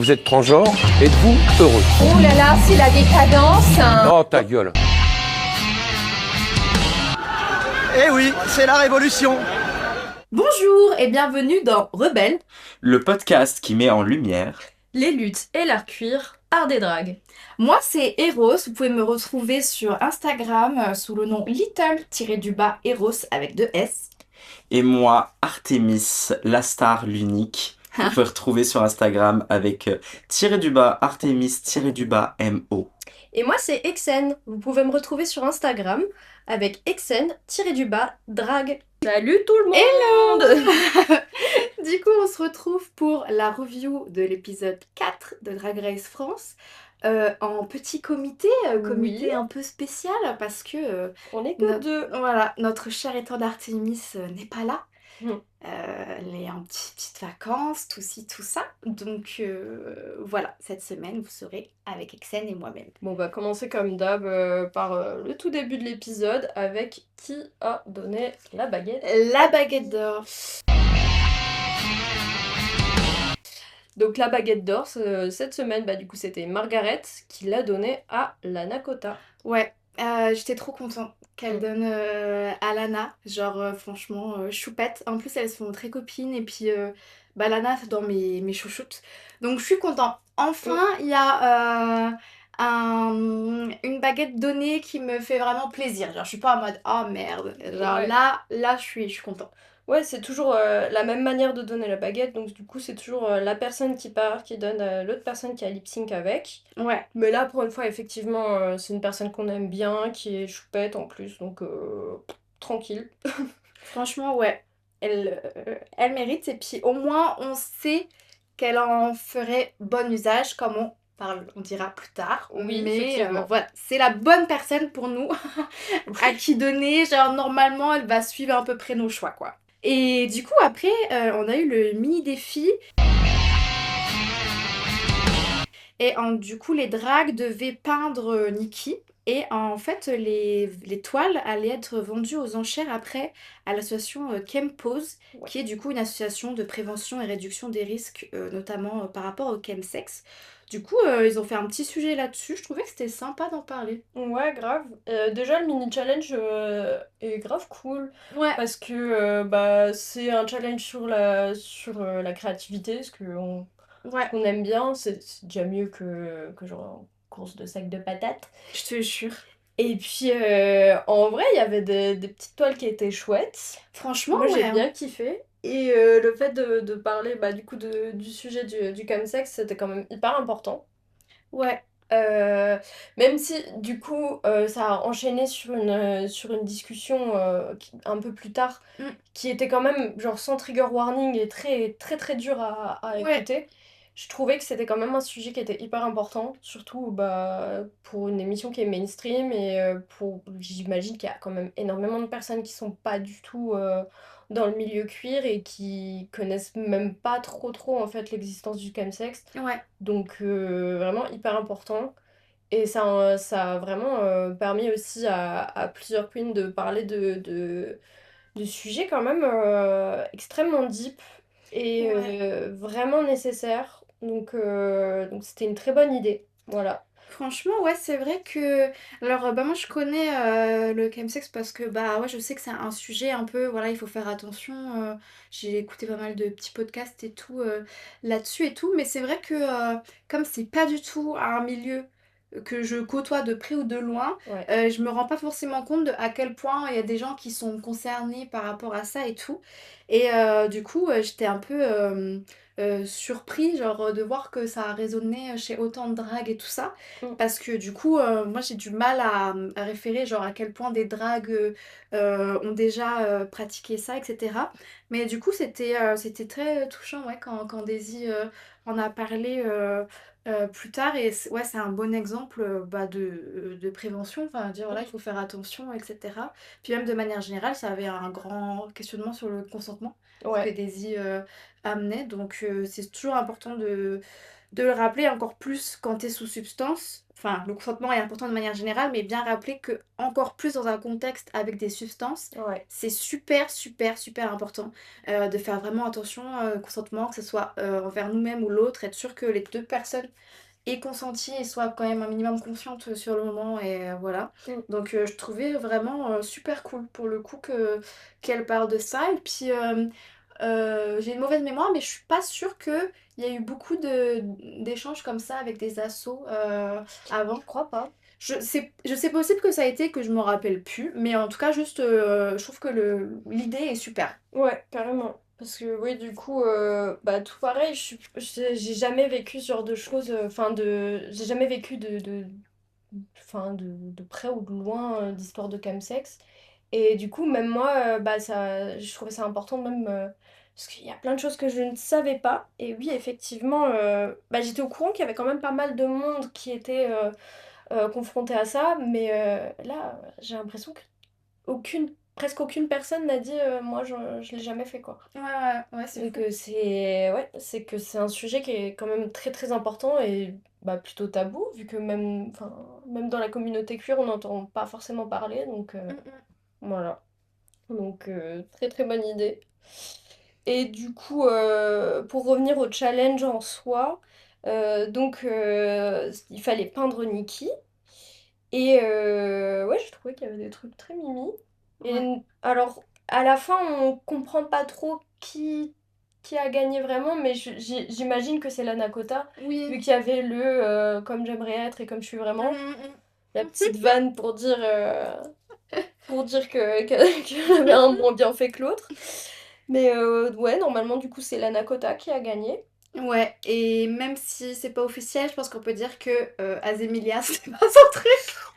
Vous êtes transgenre, êtes-vous heureux? Oh là là, c'est la décadence. Oh ta gueule. Eh oui, c'est la révolution. Bonjour et bienvenue dans Rebelle, le podcast qui met en lumière les luttes et l'art cuir, art des dragues. Moi c'est Eros, vous pouvez me retrouver sur Instagram sous le nom little-eros avec 2 S. et moi, Artemis, la star, l'unique. Vous pouvez retrouver sur Instagram avec Artemis-MO. Et moi, c'est Exen. Vous pouvez me retrouver sur Instagram avec Exen-drag. Salut tout le monde! Du coup on se retrouve pour la review de l'épisode 4 de Drag Race France en petit comité, comité Oui. un peu spécial parce que On est que deux. voilà, notre cher étendard d'Artémis n'est pas là. Mm. Elle est en petites vacances, tout ci, tout ça. Donc voilà, cette semaine, vous serez avec Exen et moi-même. Bon, on va commencer comme d'hab par le tout début de l'épisode avec qui a donné la baguette. La baguette d'or. Donc la baguette d'or, cette semaine, du coup, c'était Margaret qui l'a donnée à Lana Kota. Ouais, j'étais trop contente qu'elle donne à Lana. Genre, franchement, choupette. En plus, elles sont très copines. Et puis, Lana, c'est dans mes chouchoutes. Donc, je suis contente. Enfin, il y a une baguette donnée qui me fait vraiment plaisir. Genre, je suis pas en mode, oh merde. Genre, Ouais. là, je suis contente. Ouais, c'est toujours la même manière de donner la baguette, donc du coup, c'est toujours la personne qui part, qui donne à l'autre personne qui a lip sync avec. Ouais. Mais là, pour une fois, effectivement, c'est une personne qu'on aime bien, qui est choupette en plus, donc tranquille. Franchement, ouais. Elle mérite. Et puis, au moins, on sait qu'elle en ferait bon usage, comme on dira plus tard. Oui, mais effectivement. voilà, c'est la bonne personne pour nous à qui donner. Genre, normalement, elle va suivre à peu près nos choix, quoi. Et du coup, après, on a eu le mini défi. Et du coup, les drags devaient peindre Nikki. Et en fait, les toiles allaient être vendues aux enchères après à l'association Chempose, Ouais. qui est du coup une association de prévention et réduction des risques, notamment par rapport au chemsex. Du coup, ils ont fait un petit sujet là-dessus. Je trouvais que c'était sympa d'en parler. Ouais, grave. Déjà, le mini challenge est grave cool, Ouais, parce que c'est un challenge sur la créativité, ce ouais, qu'on aime bien, c'est déjà mieux que genre course de sac de patates. je te jure. Et puis, en vrai, il y avait des petites toiles qui étaient chouettes. Franchement, Moi, ouais. j'ai bien kiffé. Et le fait de parler du coup du sujet du chemsex, c'était quand même hyper important. Ouais, Même si, du coup, ça a enchaîné sur une discussion un peu plus tard, Mm. qui était quand même genre sans trigger warning et très très très dur à Ouais. écouter. Je trouvais que c'était quand même un sujet qui était hyper important, surtout pour une émission qui est mainstream et j'imagine qu'il y a quand même énormément de personnes qui sont pas du tout dans le milieu cuir et qui connaissent même pas trop en fait l'existence du chemsex. ouais. Donc vraiment hyper important. Et ça a vraiment permis aussi à plusieurs queens de parler de sujets quand même extrêmement deep et vraiment nécessaires. Donc c'était une très bonne idée. Voilà. Franchement, ouais, c'est vrai que... Alors, moi, je connais le chemsex parce que, ouais, je sais que c'est un sujet un peu... Voilà, il faut faire attention. J'ai écouté pas mal de petits podcasts et tout là-dessus et tout. Mais c'est vrai que, comme c'est pas du tout un milieu que je côtoie de près ou de loin, Ouais. je me rends pas forcément compte de à quel point il y a des gens qui sont concernés par rapport à ça et tout. Et du coup, j'étais un peu... surpris genre de voir que ça a résonné chez autant de dragues et tout ça. Mm. Parce que du coup, moi j'ai du mal à référer genre à quel point des dragues ont déjà pratiqué ça, etc. Mais du coup, c'était très touchant ouais, quand Daisy en a parlé plus tard. Et ouais, c'est un bon exemple de prévention. Enfin, dire voilà, il faut faire attention, etc. Puis même de manière générale, ça avait un grand questionnement sur le consentement que Ouais. Daisy amenait. Donc c'est toujours important de le rappeler encore plus quand t'es sous substance. Enfin, le consentement est important de manière générale, mais bien rappeler que encore plus dans un contexte avec des substances, Ouais. c'est super, super, super important de faire vraiment attention au consentement, que ce soit envers nous-mêmes ou l'autre, être sûr que les deux personnes aient consenti et soient quand même un minimum conscientes sur le moment, et voilà. Mm. Donc je trouvais vraiment super cool pour le coup qu'elle parle de ça. Et puis j'ai une mauvaise mémoire, mais je suis pas sûre qu'il y a eu beaucoup d'échanges comme ça avec des assos avant. Je crois pas. Je sais possible que ça a été, que je me rappelle plus, mais en tout cas, juste, je trouve que l'idée est super. Ouais, carrément. Parce que oui, du coup, bah tout pareil, j'ai jamais vécu ce genre de choses, j'ai jamais vécu de près ou de loin d'histoire de chemsex. Et du coup, même moi, je trouvais ça important même, parce qu'il y a plein de choses que je ne savais pas. Et oui, effectivement, j'étais au courant qu'il y avait quand même pas mal de monde qui était confronté à ça, mais là, j'ai l'impression que presque aucune personne n'a dit moi je l'ai jamais fait quoi. Ouais, c'est Donc fou. c'est que c'est un sujet qui est quand même très très important et plutôt tabou vu que même dans la communauté queer on n'entend pas forcément parler donc voilà. Donc très très bonne idée. Et du coup pour revenir au challenge en soi il fallait peindre Nikki. Et ouais, je trouvais qu'il y avait des trucs très mimi. Et Ouais. alors, à la fin, on comprend pas trop qui a gagné vraiment, mais j'imagine que c'est la Nakota, vu Oui. qu'il y avait le comme j'aimerais être et comme je suis vraiment, la Mm. petite vanne pour dire qu'elle avait un moins bien fait que l'autre. Mais ouais, normalement, du coup, c'est la Nakota qui a gagné. Ouais, et même si c'est pas officiel, je pense qu'on peut dire que Azemilia, c'était pas son truc.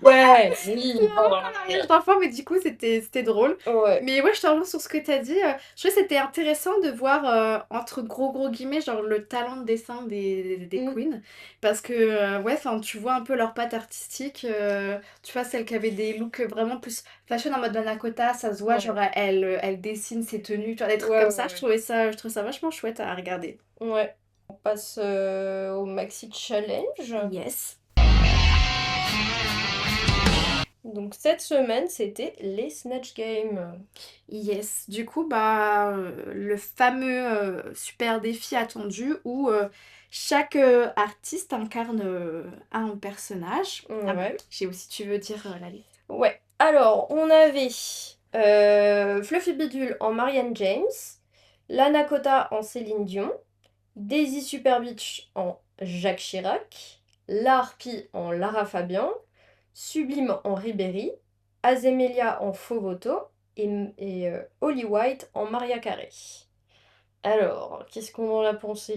Ouais, oui, Vraiment un mariage d'enfant, mais du coup, c'était drôle. ouais. Mais ouais, je te rejoins sur ce que t'as dit. Je trouvais que c'était intéressant de voir, entre gros guillemets, genre le talent de dessin des Mm. queens. Parce que, ouais, enfin, tu vois un peu leur patte artistique. Tu vois, celle qui avait des looks vraiment plus fashion en mode Manakota, ça se voit, Ouais. genre, elle dessine ses tenues, tu vois, des trucs Ouais, comme ouais, ça. ouais. Je trouvais ça vachement chouette à regarder. Ouais. On passe au Maxi Challenge. Yes. Donc cette semaine, c'était les Snatch Games. Yes, du coup, le fameux super défi attendu où chaque artiste incarne un personnage. Ah bah, Ouais. j'ai aussi, tu veux dire la liste. Ouais. Alors, on avait Fluffy Bidule en Marianne James, Lana Kota en Céline Dion, Daisy Super Beach en Jacques Chirac, La Harpie en Lara Fabian, Sublime en Ribéry, Azemelia en Fovoto et Holly White en Maria Carey. Alors, qu'est-ce qu'on en a pensé?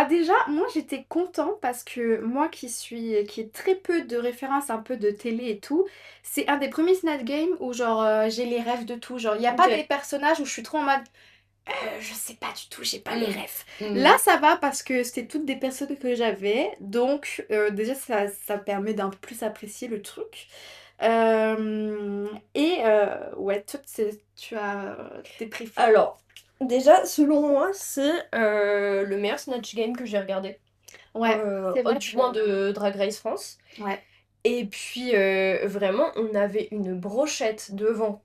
Déjà, moi j'étais content parce que moi qui ai très peu de références un peu de télé et tout, c'est un des premiers Snatch Game où genre j'ai les rêves de tout. Genre, il n'y a pas Ok. des personnages où je suis trop en mode je sais pas du tout, j'ai pas les Mm. refs. Mm. Là, ça va parce que c'était toutes des personnes que j'avais, donc déjà ça permet d'un peu plus apprécier le truc. Ouais, tu as tes préférés. Alors, déjà, selon moi, c'est le meilleur Snatch Game que j'ai regardé. Ouais, c'est vrai Du que... moins de Drag Race France. Ouais. Et puis, vraiment, on avait une brochette devant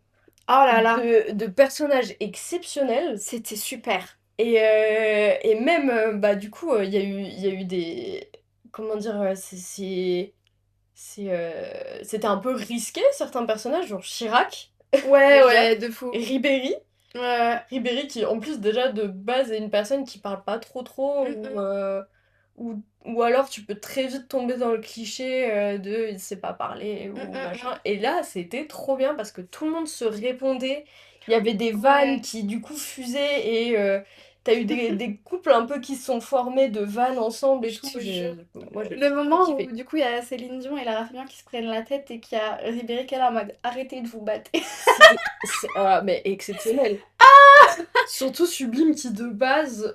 Oh là là, de personnages exceptionnels. c'était super. Et même, du coup, il y a eu des... Comment dire? C'était un peu risqué, certains personnages, genre Chirac, Ouais, déjà, ouais, de fou. et Ribéry. Ouais. Ribéry qui en plus déjà de base est une personne qui parle pas trop ou alors tu peux très vite tomber dans le cliché de il sait pas parler ou machin. Et là c'était trop bien parce que tout le monde se répondait, il y avait des vannes Ouais. qui du coup fusaient et t'as eu des couples un peu qui se sont formés de vannes ensemble et Je tout. te jure. Moi j'ai Le trop moment où kiffé. du coup il y a Céline Dion et Lara Fabian qui se prennent la tête et qu'il y a Ribéry qui est là en mode arrêtez de vous battre. Mais exceptionnel. Surtout Sublime qui de base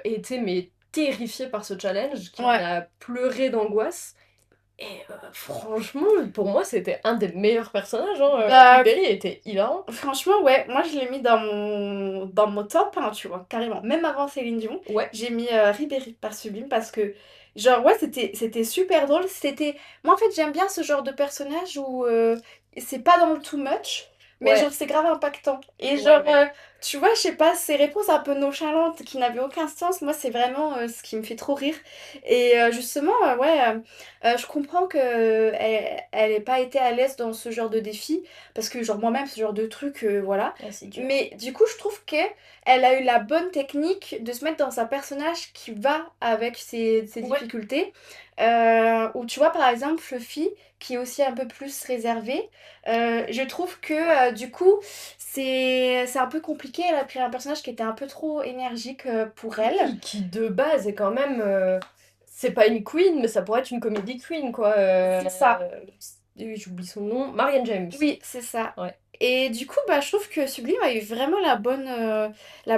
était mais terrifié par ce challenge, qui Ouais. a pleuré d'angoisse. Et franchement, pour moi, c'était un des meilleurs personnages. Hein. Bah, Ribéry était hilarant. franchement, ouais, moi je l'ai mis dans mon top, hein, tu vois, carrément. Même avant Céline Dion, Ouais, j'ai mis Ribéry par Sublime parce que, genre, ouais, c'était super drôle. Moi, en fait, j'aime bien ce genre de personnage où c'est pas dans le too much, mais ouais, genre, c'est grave impactant. Et ouais, genre, ouais. tu vois, je sais pas, ces réponses un peu nonchalantes qui n'avaient aucun sens, moi, c'est vraiment ce qui me fait trop rire. Et justement, je comprends que elle ait pas été à l'aise dans ce genre de défi. Parce que genre moi-même ce genre de truc voilà. Ouais, c'est dur. Mais du coup je trouve que elle a eu la bonne technique de se mettre dans un personnage qui va avec ses Ouais, difficultés. Ou tu vois par exemple Fluffy qui est aussi un peu plus réservée. Je trouve que du coup c'est un peu compliqué. Elle a pris un personnage qui était un peu trop énergique pour elle. oui, qui de base est quand même. C'est pas une queen, mais ça pourrait être une comédie queen, quoi. C'est ça. J'oublie son nom. Marianne James. Oui, c'est ça. Ouais. Et du coup, bah, je trouve que Sublime a eu vraiment la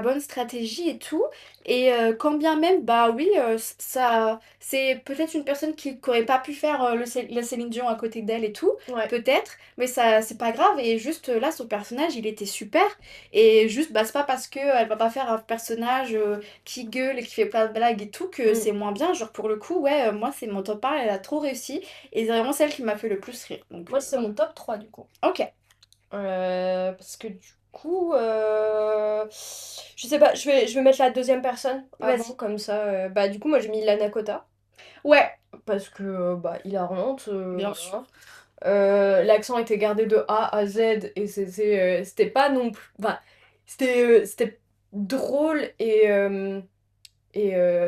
bonne stratégie et tout. Et quand bien même, bah oui, ça, c'est peut-être une personne qui n'aurait pas pu faire la Céline Dion à côté d'elle et tout, Ouais. peut-être, mais ça, c'est pas grave. Et juste là, son personnage, il était super. Et juste, bah, c'est pas parce qu'elle va pas faire un personnage qui gueule et qui fait plein de blagues et tout que Mm. c'est moins bien. Genre, pour le coup, ouais, moi, c'est mon top 1, elle a trop réussi. Et c'est vraiment celle qui m'a fait le plus rire. Donc, Moi, c'est mon top 3 du coup. ok. Parce que du coup, je sais pas, je vais mettre la deuxième personne avant, Vas-y. comme ça. Bah, du coup, moi j'ai mis Lana Kota, Ouais, parce que, bah, hilarante. bien Voilà. sûr. L'accent était gardé de A à Z, et c'était pas non plus. Enfin, c'était drôle et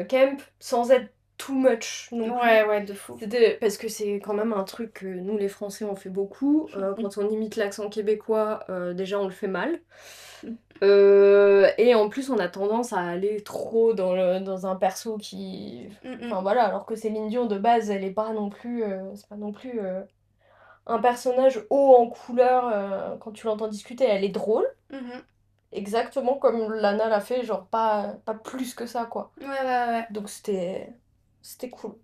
camp sans être too much non plus. Ouais, ouais, de fou. C'était parce que c'est quand même un truc que nous les Français on fait beaucoup. Quand on imite l'accent québécois, déjà on le fait mal. Et en plus on a tendance à aller trop dans un perso qui. Mm, Enfin voilà, alors que Céline Dion de base elle est pas non plus. C'est pas non plus un personnage haut en couleur quand tu l'entends discuter. Elle est drôle, mhm. exactement comme Lana l'a fait, genre pas plus que ça quoi. Ouais, ouais, ouais. Donc c'était cool.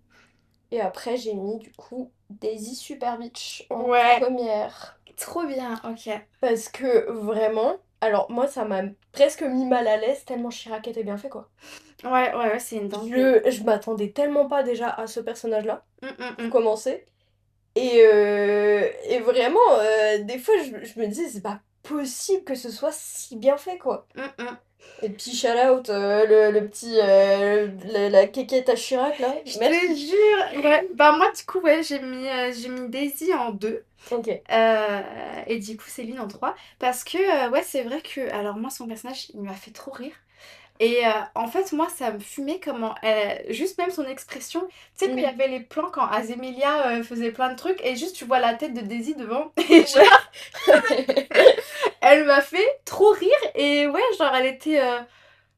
Et après, j'ai mis du coup Daisy Super Beach en Ouais, première. trop bien, ok. Parce que vraiment, alors moi, ça m'a presque mis mal à l'aise tellement Chirac était bien fait, quoi. Ouais, ouais, ouais, c'est une dinguerie. Je m'attendais tellement pas déjà à ce personnage-là, Mm, mm, pour mm. commencer. Et vraiment, des fois, je me disais, c'est pas possible que ce soit si bien fait, quoi. Mm, mm. Et petit shout-out, le petit, la kékette à Chirac, là. Je te Merci. jure, ouais. Bah moi, du coup, ouais, j'ai mis Daisy en 2. Ok. Et du coup, Céline en 3. Parce que, ouais, c'est vrai que... Alors moi, son personnage, il m'a fait trop rire. Et en fait, moi, ça me fumait comment... juste même son expression. Tu sais, quand il y Mm. avait les plans quand Azémilia faisait plein de trucs, et juste tu vois la tête de Daisy devant. Et genre, Ouais. elle m'a fait trop rire. Et ouais, genre, elle était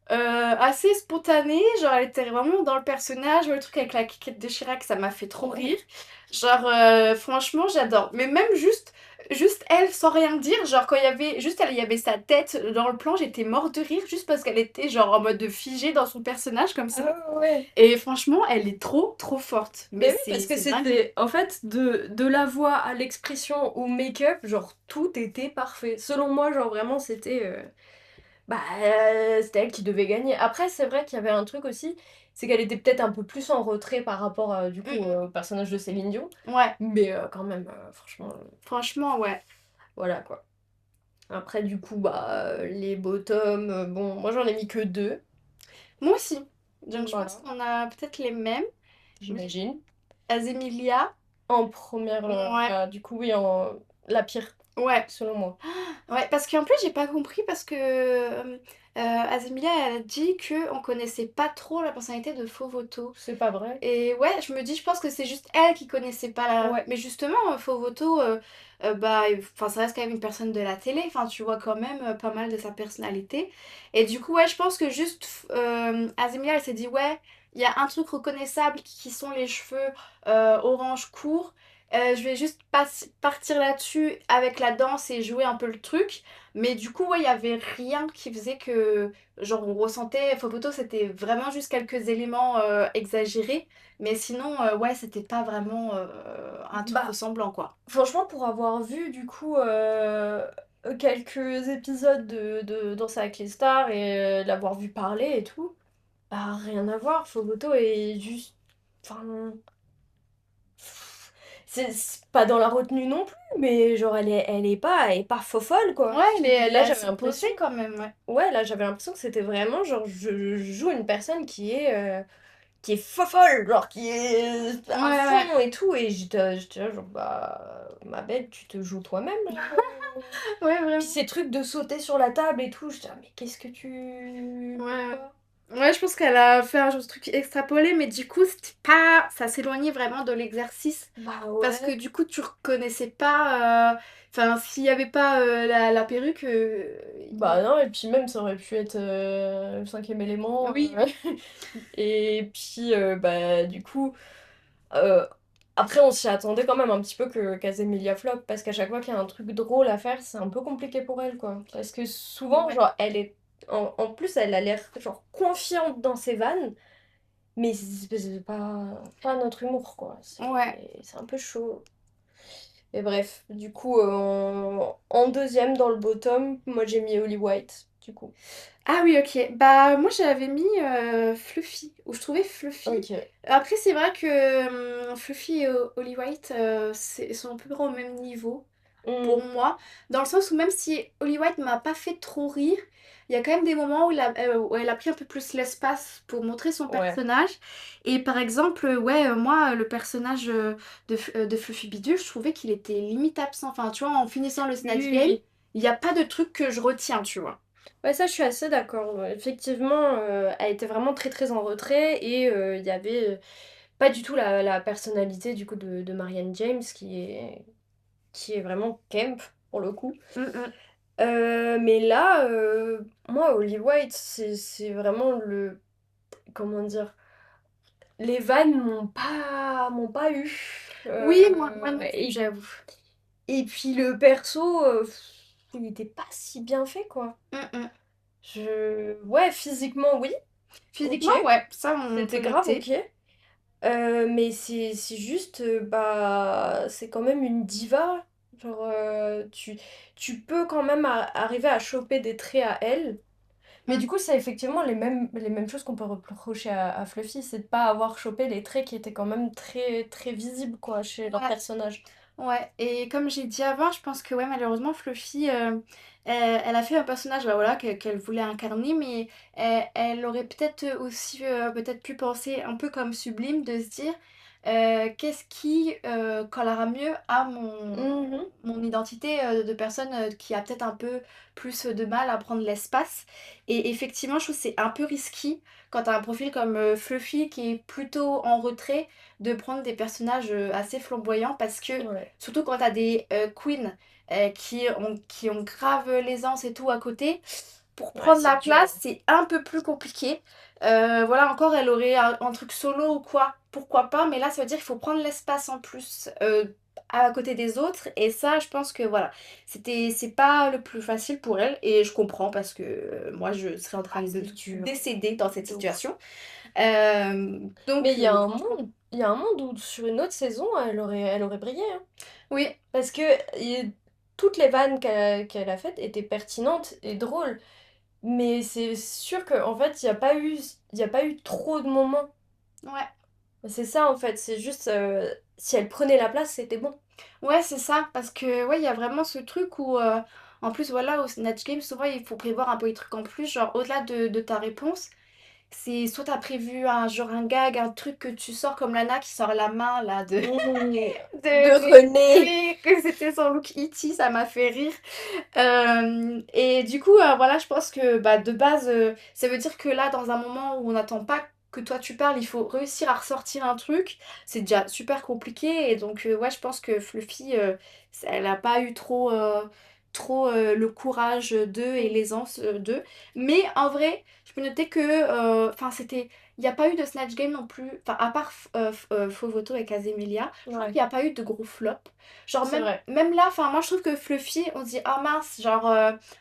assez spontanée. Genre, elle était vraiment dans le personnage. Le truc avec la quiquette de Chirac, ça m'a fait trop rire. Genre, franchement, j'adore. Mais même juste elle, sans rien dire, genre, quand il y avait... Juste, il y avait sa tête dans le plan, j'étais morte de rire, juste parce qu'elle était, genre, en mode de figée dans son personnage, comme ça. Ah ouais. Et franchement, elle est trop, trop forte. Mais Mais oui, parce que c'est dingue. c'était, en fait, de la voix à l'expression au make-up, genre, tout était parfait. Selon moi, genre, vraiment, c'était elle qui devait gagner. Après, c'est vrai qu'il y avait un truc aussi, c'est qu'elle était peut-être un peu plus en retrait par rapport, du coup, Mm, au personnage de Céline Dion. ouais, Mais quand même, franchement, franchement, ouais. voilà, quoi. Après, du coup, les bottoms, bon, moi, j'en ai mis que deux. Moi aussi. Donc, je pense Voilà, qu'on a peut-être les mêmes. j'imagine. Azemilia. En première, Ouais, du coup, oui, la pire, ouais. selon moi. Ouais, parce qu'en plus, j'ai pas compris parce que Azemilia, elle a dit que on connaissait pas trop la personnalité de Fovoto. C'est pas vrai? Et ouais, je me dis, je pense que c'est juste elle qui connaissait pas la... Ouais. Mais justement, Fovoto, bah, enfin, ça reste quand même une personne de la télé, enfin, tu vois quand même pas mal de sa personnalité. Et du coup, ouais, je pense que juste Azemilia, elle s'est dit, ouais, il y a un truc reconnaissable qui sont les cheveux orange courts. je vais juste partir là-dessus avec la danse et jouer un peu le truc. Mais du coup, ouais, il y avait rien qui faisait que, genre, on ressentait, Fopoto, c'était vraiment juste quelques éléments exagérés. Mais sinon, ouais, c'était pas vraiment un truc Bah, ressemblant, quoi. franchement, pour avoir vu du coup quelques épisodes de Danse avec les stars et l'avoir vu parler et tout, bah rien à voir. Fogoto est juste. Enfin. C'est pas dans la retenue non plus, mais genre elle est pas fofolle quoi. Ouais, elle est Là j'avais assez l'impression. posée quand même, ouais. Ouais, là j'avais l'impression que c'était vraiment genre je joue une personne qui est fofolle, genre qui est Ouais, à ouais. fond et tout, et j'étais là, genre bah ma belle, tu te joues toi-même. Ouais, Puis vraiment. ces trucs de sauter sur la table et tout, j'étais là, mais qu'est-ce que tu. Ouais. Quoi. Ouais, je pense qu'elle a fait un genre de truc extrapolé, mais du coup, c'était pas... ça s'éloignait vraiment de l'exercice. Bah Parce que ouais. du coup, tu reconnaissais pas... Enfin, s'il y avait pas la perruque... Bah non, et puis même ça aurait pu être le cinquième élément. Oui, oui. Et puis bah du coup, euh, après on s'y attendait quand même un petit peu que Casemilia flop, parce qu'à chaque fois qu'il y a un truc drôle à faire, c'est un peu compliqué pour elle quoi. Parce que souvent, Ouais. genre, elle est. En plus, elle a l'air genre confiante dans ses vannes, mais c'est pas notre humour quoi. Ouais. C'est un peu chaud. Et bref, du coup, en deuxième dans le bottom, moi j'ai mis Holly White, du coup. Ah oui, ok. Bah, moi, j'avais mis Fluffy, où je trouvais Fluffy. Ok. Après, c'est vrai que Fluffy et Holly White, ils sont un peu au même niveau. Pour Hmm, moi, dans le sens où même si Holly White m'a pas fait trop rire, il y a quand même des moments où elle a pris un peu plus l'espace pour montrer son ouais. personnage. Et par exemple, ouais, moi, le personnage de Fluffy Bidule, je trouvais qu'il était limite absent. Enfin, tu vois, en finissant le Oui, Snatch oui, Game, oui. il n'y a pas de truc que je retiens, tu vois. Ouais, ça, je suis assez d'accord. Ouais. Effectivement, elle était vraiment très très en retrait et il y avait pas du tout la personnalité du coup de Marianne James qui est vraiment camp pour le coup. Mm, mm. Mais là, moi, Holly White, c'est vraiment le. Comment dire? Les vannes m'ont pas eu. Oui, moi non plus, Et, j'avoue. et puis le perso, il était pas si bien fait, quoi. Mm, mm. Ouais, physiquement, oui, ok. Physiquement, ouais, ça, on C'était peut grave, noter. ok. Mais c'est juste, bah, c'est quand même une diva. Genre, tu peux quand même arriver à choper des traits à elle. Mais Mm. du coup, c'est effectivement les mêmes choses qu'on peut reprocher à Fluffy, c'est de pas avoir chopé les traits qui étaient quand même très, très visibles, quoi, chez leur Ouais. personnage. Ouais, et comme j'ai dit avant, je pense que ouais, malheureusement, Fluffy, elle a fait un personnage bah, voilà, qu'elle voulait incarner, mais elle aurait peut-être aussi peut-être pu penser un peu comme Sublime, de se dire qu'est-ce qui collera mieux à Mhm. mon identité de personne qui a peut-être un peu plus de mal à prendre l'espace. Et effectivement, je trouve que c'est un peu risqué quand tu as un profil comme Fluffy qui est plutôt en retrait de prendre des personnages assez flamboyants parce que, Ouais, surtout quand t'as des queens qui ont grave l'aisance et tout à côté, pour ouais, prendre c'est la place, dur. c'est un peu plus compliqué. Voilà, encore, elle aurait un truc solo ou quoi, pourquoi pas, mais là, ça veut dire qu'il faut prendre l'espace en plus à côté des autres, et ça, je pense que voilà, c'est pas le plus facile pour elle, et je comprends parce que moi, je serais en train Ah, de c'est dur. décéder dans cette De ouf. situation. Mais Donc, franchement, il y a un monde où sur une autre saison, elle aurait brillé, hein. oui. Parce que toutes les vannes qu'elle a faites étaient pertinentes et drôles. Mais c'est sûr qu'en fait, il y a pas eu trop de moments. Ouais, C'est ça, en fait. C'est juste, si elle prenait la place, c'était bon. ouais, c'est ça, parce que ouais, il y a vraiment ce truc où, en plus, voilà, au Snatch Game, souvent, il faut prévoir un peu les trucs en plus, genre, au-delà de ta réponse, c'est soit t'as prévu un genre un gag, un truc que tu sors comme Lana qui sort la main, là, de... Mmh. De de... René. Oui, que c'était son look E.T., ça m'a fait rire. Et du coup, voilà, je pense que bah, de base, ça veut dire que là, dans un moment où on n'attend pas que toi tu parles, il faut réussir à ressortir un truc. C'est déjà super compliqué. Et donc, ouais, je pense que Fluffy, elle n'a pas eu trop le courage d'eux et l'aisance d'eux. Mais en vrai, je peux noter que enfin, il n'y a pas eu de Snatch Game non plus. Enfin, à part Faux Voto et Casemilia, je trouve Ouais, qu'il n'y a pas eu de gros flops. Genre, c'est vrai. même là, enfin, moi je trouve que Fluffy, on se dit, ah mince, genre,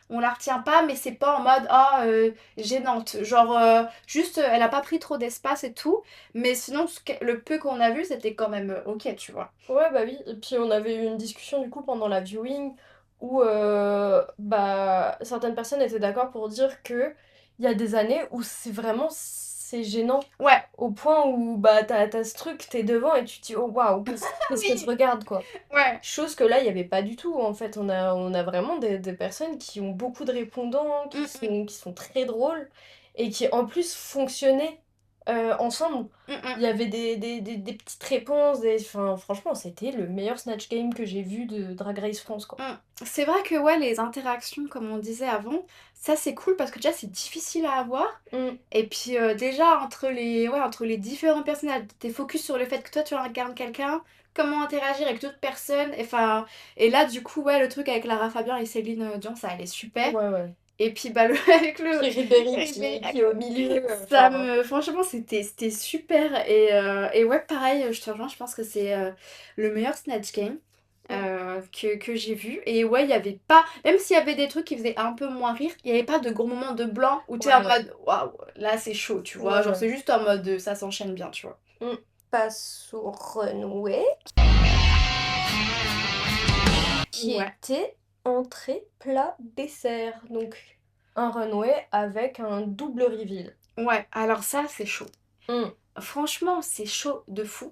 on la retient pas, mais c'est pas en mode, gênante. Genre, juste, elle a pas pris trop d'espace et tout. Mais sinon, le peu qu'on a vu, c'était quand même ok, tu vois. Ouais, bah oui. Et puis on avait eu une discussion du coup pendant la viewing où bah certaines personnes étaient d'accord pour dire que il y a des années où c'est gênant Ouais, au point où bah t'as ce truc, t'es devant et tu te dis oh waouh, qu'est-ce que je oui, regarde quoi. ouais. Chose que là, il n'y avait pas du tout. En fait, on a vraiment des personnes qui ont beaucoup de répondants, Mm, mm, qui sont très drôles et qui en plus fonctionnaient ensemble. mm, Il mm. y avait des petites réponses. Enfin, franchement, c'était le meilleur Snatch Game que j'ai vu de Drag Race France, quoi. C'est vrai que ouais, les interactions, comme on disait avant, ça c'est cool parce que déjà c'est difficile à avoir. Mm. Et puis déjà entre les différents personnages, t'es focus sur le fait que toi tu regardes quelqu'un, comment interagir avec d'autres personnes. Enfin, et là du coup ouais, le truc avec Lara Fabian et Céline Dion, ça allait super. Ouais, ouais. Et puis bah avec le Puis Ribéry Ribéry, qui est au milieu. ça Enfin, me franchement c'était super et ouais pareil, je te rejoins, je pense que c'est le meilleur Snatch Game que j'ai vu. Et ouais, il y avait pas, même s'il y avait des trucs qui faisaient un peu moins rire, il y avait pas de gros moments de blanc où t'es ouais, en ouais. mode waouh, là c'est chaud, tu vois. Ouais, Genre ouais. c'est juste en mode ça s'enchaîne bien, tu vois. On passe au runway qui Ouais. était entrée, plat, dessert. Donc un runway avec un double reveal. Ouais, alors ça c'est chaud. Hmm. Franchement, c'est chaud de fou.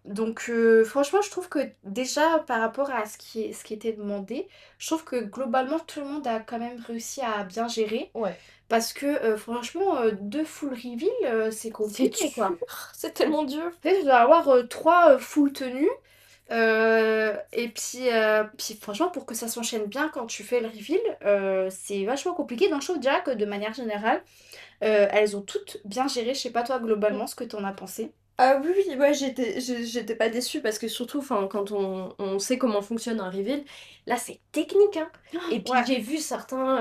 Donc franchement, je trouve que déjà par rapport à ce qui était demandé, je trouve que globalement tout le monde a quand même réussi à bien gérer. Ouais. Parce que franchement, deux full reveal, c'est C'est compliqué quoi. dur. C'est tellement dur. Tu sais, je dois avoir trois full tenues. Et puis franchement, pour que ça s'enchaîne bien quand tu fais le reveal, c'est vachement compliqué. Donc je trouve déjà que de manière générale, elles ont toutes bien géré. Je sais pas toi globalement ce que t'en as pensé. Ah oui, oui, ouais, j'étais pas déçue parce que surtout, enfin, quand on sait comment fonctionne un reveal, là c'est technique, hein. Et puis Ouais, j'ai vu certains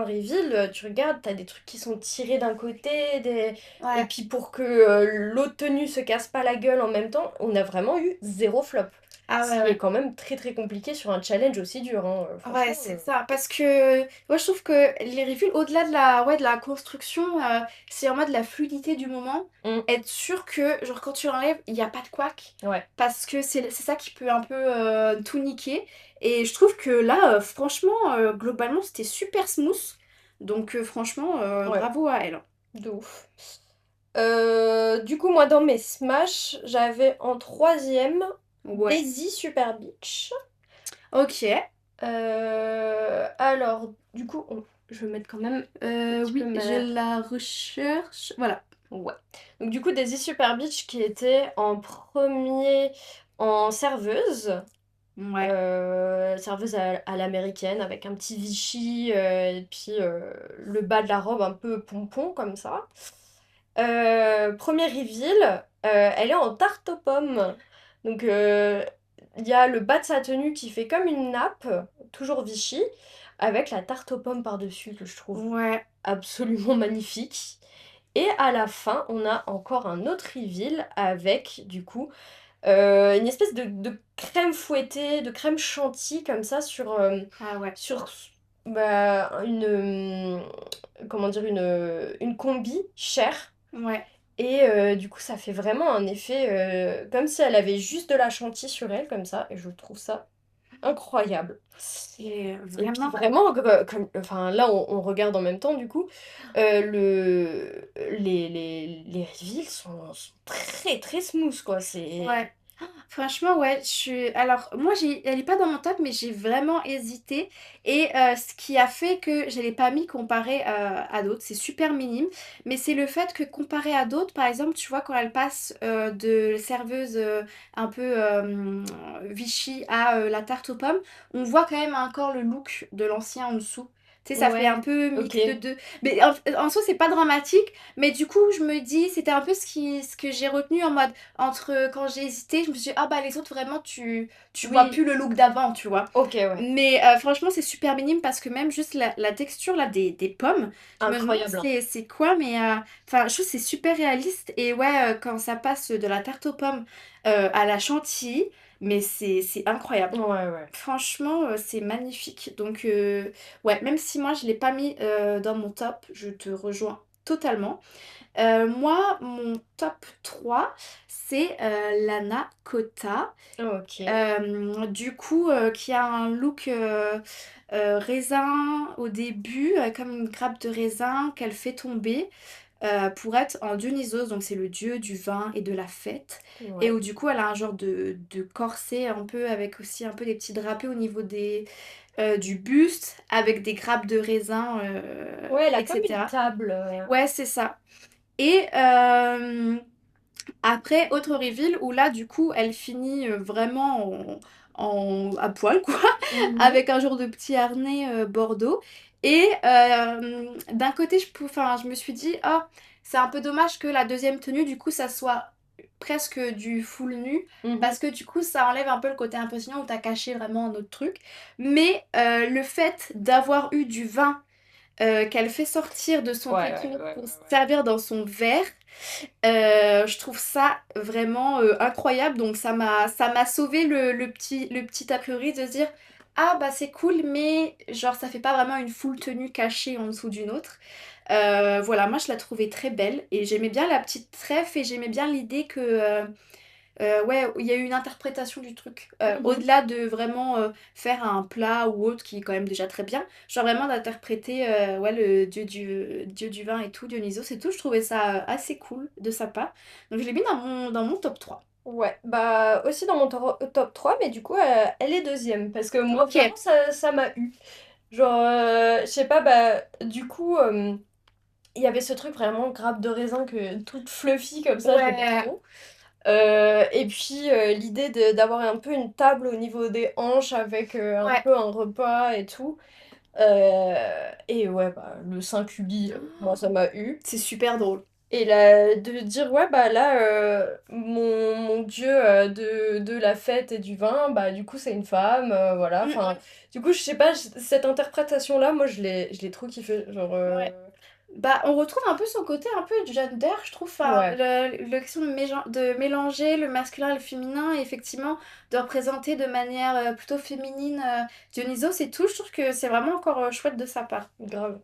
reveals, tu regardes, t'as des trucs qui sont tirés d'un côté, et ouais. puis pour que l'autre tenue se casse pas la gueule en même temps, on a vraiment eu zéro flop. Ah Ce ouais, qui est ouais. quand même très très compliqué sur un challenge aussi dur, hein, Ouais, franchement. c'est ça. Parce que moi, je trouve que les reveals, au-delà de la construction, c'est en mode la fluidité du moment. Mm, Être sûr que, genre, quand tu l'enlèves, il n'y a pas de couac. ouais, Parce que c'est ça qui peut un peu tout niquer. Et je trouve que là, franchement, globalement, c'était super smooth. Donc, franchement, ouais, bravo à elle. de ouf. Du coup, moi dans mes smash, j'avais en troisième Ouais. Daisy Super Beach. Ok. Alors, du coup, je vais mettre quand même un petit peu Oui, je la recherche. Voilà. Ouais. Donc, du coup, Daisy Super Beach qui était en premier en serveuse. Ouais. Serveuse à l'américaine avec un petit Vichy et puis le bas de la robe un peu pompon comme ça. Premier reveal, elle est en tarte aux pommes. Donc il y a le bas de sa tenue qui fait comme une nappe, toujours Vichy, avec la tarte aux pommes par-dessus que je trouve Ouais. absolument magnifique. Et à la fin, on a encore un autre reveal avec du coup une espèce de crème fouettée, de crème chantilly comme ça Ah ouais. sur bah, comment dire, une combi chère. Ouais. Et du coup, ça fait vraiment un effet comme si elle avait juste de la chantilly sur elle, comme ça. Et je trouve ça incroyable. C'est Et puis vraiment. vraiment, enfin, là, on regarde en même temps, du coup, les reveals sont très, très smooth, quoi. C'est... Ouais. Franchement, ouais, Alors, moi, elle est pas dans mon top, mais j'ai vraiment hésité. Et ce qui a fait que je l'ai pas mis comparé à d'autres, c'est super minime. Mais c'est le fait que comparé à d'autres, par exemple, tu vois, quand elle passe de serveuse un peu Vichy à la tarte aux pommes, on voit quand même encore le look de l'ancien en dessous. Tu sais, ça fait un Ouais, peu ok. mix de deux. Mais en soi, c'est pas dramatique. Mais du coup, je me dis, c'était un peu ce que j'ai retenu en mode, entre quand j'ai hésité, je me suis dit, ah bah les autres, vraiment, tu vois Oui, plus le look d'avant, tu vois. ok, ouais. Mais franchement, c'est super minime parce que même juste la texture là, des pommes, je me demande Incroyable, hein. c'est quoi, mais enfin, je trouve que c'est super réaliste. Et ouais, quand ça passe de la tarte aux pommes à la chantilly, mais c'est incroyable. Ouais, ouais. Franchement, c'est magnifique. Donc, ouais, même si moi je l'ai pas mis dans mon top, je te rejoins totalement. Moi, mon top 3 c'est Lana Kota. Ok. Du coup, qui a un look raisin au début, comme une grappe de raisin qu'elle fait tomber pour être en Dionysos, donc c'est le dieu du vin et de la fête. Et Ouais. où du coup, elle a un genre de corset un peu avec aussi un peu des petits drapés au niveau du buste, avec des grappes de raisin, Ouais, elle a comme une etc. table. Ouais, c'est ça. Et après, autre reveal où là, du coup, elle finit vraiment à poil, quoi, Mhm. avec un genre de petit harnais bordeaux. Et d'un côté, enfin, je me suis dit, ah, c'est un peu dommage que la deuxième tenue, du coup, ça soit presque du full nu, Mhm. parce que du coup, ça enlève un peu le côté impressionnant où t'as caché vraiment un autre truc. Mais le fait d'avoir eu du vin qu'elle fait sortir de son Ouais, ouais, pétrin ouais, pour ouais. servir dans son verre, je trouve ça vraiment incroyable. Donc ça m'a sauvé le petit a priori de se dire ah bah c'est cool mais genre ça fait pas vraiment une full tenue cachée en dessous d'une autre. Voilà, moi je la trouvais très belle et j'aimais bien la petite trèfle et j'aimais bien l'idée que ouais, il y a eu une interprétation du truc. Mhm. Au-delà de vraiment faire un plat ou autre qui est quand même déjà très bien, genre vraiment d'interpréter ouais, le dieu du vin et tout, Dionysos et tout, je trouvais ça assez cool de sa part. Donc je l'ai mis dans mon top 3. Ouais, bah aussi dans mon top 3 mais du coup, elle est deuxième. Parce que moi, Ok. vraiment, ça m'a eu. Genre, je sais pas, bah, du coup, il y avait ce truc vraiment grappe de raisin toute fluffy comme ça, j'aimais Ouais, trop. Et puis l'idée d'avoir un peu une table au niveau des hanches avec un ouais. peu un repas et tout. Et ouais, bah, le Saint Cubi, moi ça m'a eu. C'est super drôle. Et là, de dire, ouais, bah là, mon dieu de la fête et du vin, bah du coup c'est une femme, voilà. Mm, Enfin, du coup, je sais pas, cette interprétation-là, moi je l'ai trop kiffé. Genre, ouais. Bah, on retrouve un peu son côté un peu gender, je trouve. Enfin, ouais, le question de mélanger le masculin et le féminin, et effectivement, de représenter de manière plutôt féminine Dionysos et tout, je trouve que c'est vraiment encore chouette de sa part. grave.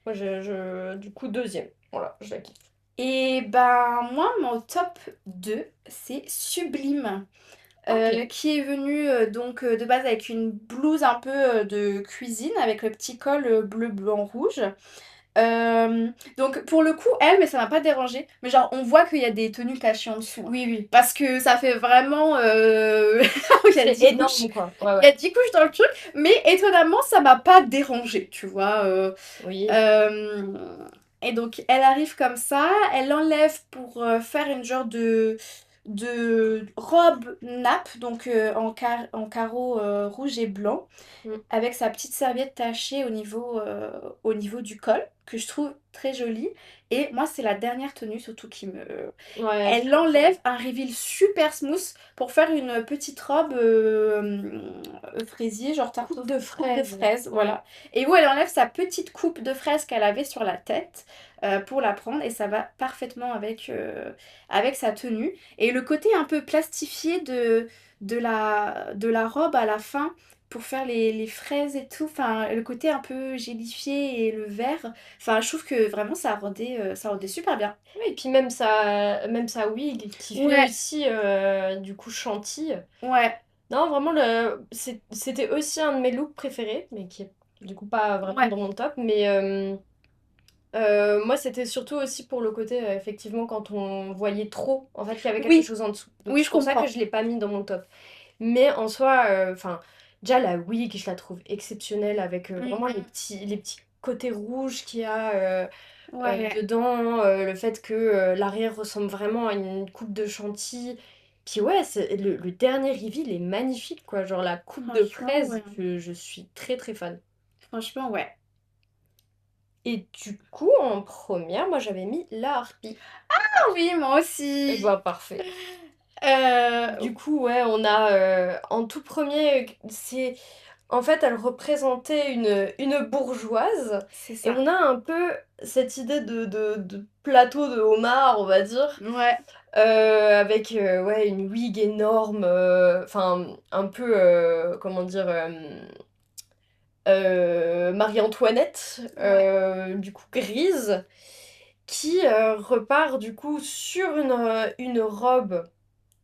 Moi, du coup, deuxième. Voilà, je la kiffe. Et ben, moi, mon top 2 c'est Sublime, Ok. qui est venu donc de base avec une blouse un peu de cuisine, avec le petit col bleu, blanc, rouge. Euh, donc pour le coup, elle, mais ça m'a pas dérangé. Mais genre, on voit qu'il y a des tenues cachées en dessous, hein. Oui, oui. Parce que ça fait vraiment... il y a C'est 10 couches. énorme, quoi. Ouais, Il y a ouais. 10 couches dans le truc. Mais étonnamment, ça m'a pas dérangé, tu vois. Oui. Euh, Et donc, elle arrive comme ça. Elle enlève pour faire une genre de robe nappe, donc en carreaux rouge et blanc Mm. avec sa petite serviette tachée au niveau du col, que je trouve très jolie. Et moi, c'est la dernière tenue surtout qui me... Ouais, Elle trop enlève trop. un reveal super smooth pour faire une petite robe fraisier, genre tarte Coupe de coupe de fraises. fraise, Ouais. voilà. Et où elle enlève sa petite coupe de fraise qu'elle avait sur la tête pour la prendre et ça va parfaitement avec sa tenue. Et le côté un peu plastifié de la robe à la fin pour faire les fraises et tout, enfin le côté un peu gélifié et le vert, enfin je trouve que vraiment ça rendait super bien. Oui, et puis même sa wig qui fait Ouais, aussi du coup chantilly. ouais, Non, vraiment, c'était aussi un de mes looks préférés, mais qui est du coup pas vraiment ouais, dans mon top. Mais moi, c'était surtout aussi pour le côté, effectivement, quand on voyait trop, en fait, qu'il y avait quelque oui, chose en dessous. Donc oui c'est je pour ça que comprends. je l'ai pas mis dans mon top. Mais en soi, enfin, déjà la wig, je la trouve exceptionnelle avec vraiment les Mhm. petits côtés rouges qu'il y a Ouais, dedans, le fait que l'arrière ressemble vraiment à une coupe de chantilly. Puis ouais, le dernier reveal est magnifique, quoi. Genre la coupe de franchement, fraise, ouais. je suis très très fan. Franchement, ouais. Et du coup, en première, moi j'avais mis la harpie. Ah oui, moi Et aussi. bah parfait. Euh, Du coup, ouais, on a en tout premier, c'est en fait, elle représentait une bourgeoise. c'est Et ça. on a un peu cette idée de plateau de homard, on va dire, Ouais, avec ouais, une wig énorme, enfin, un peu, comment dire, Marie-Antoinette, ouais. du coup grise, qui repart du coup sur une robe,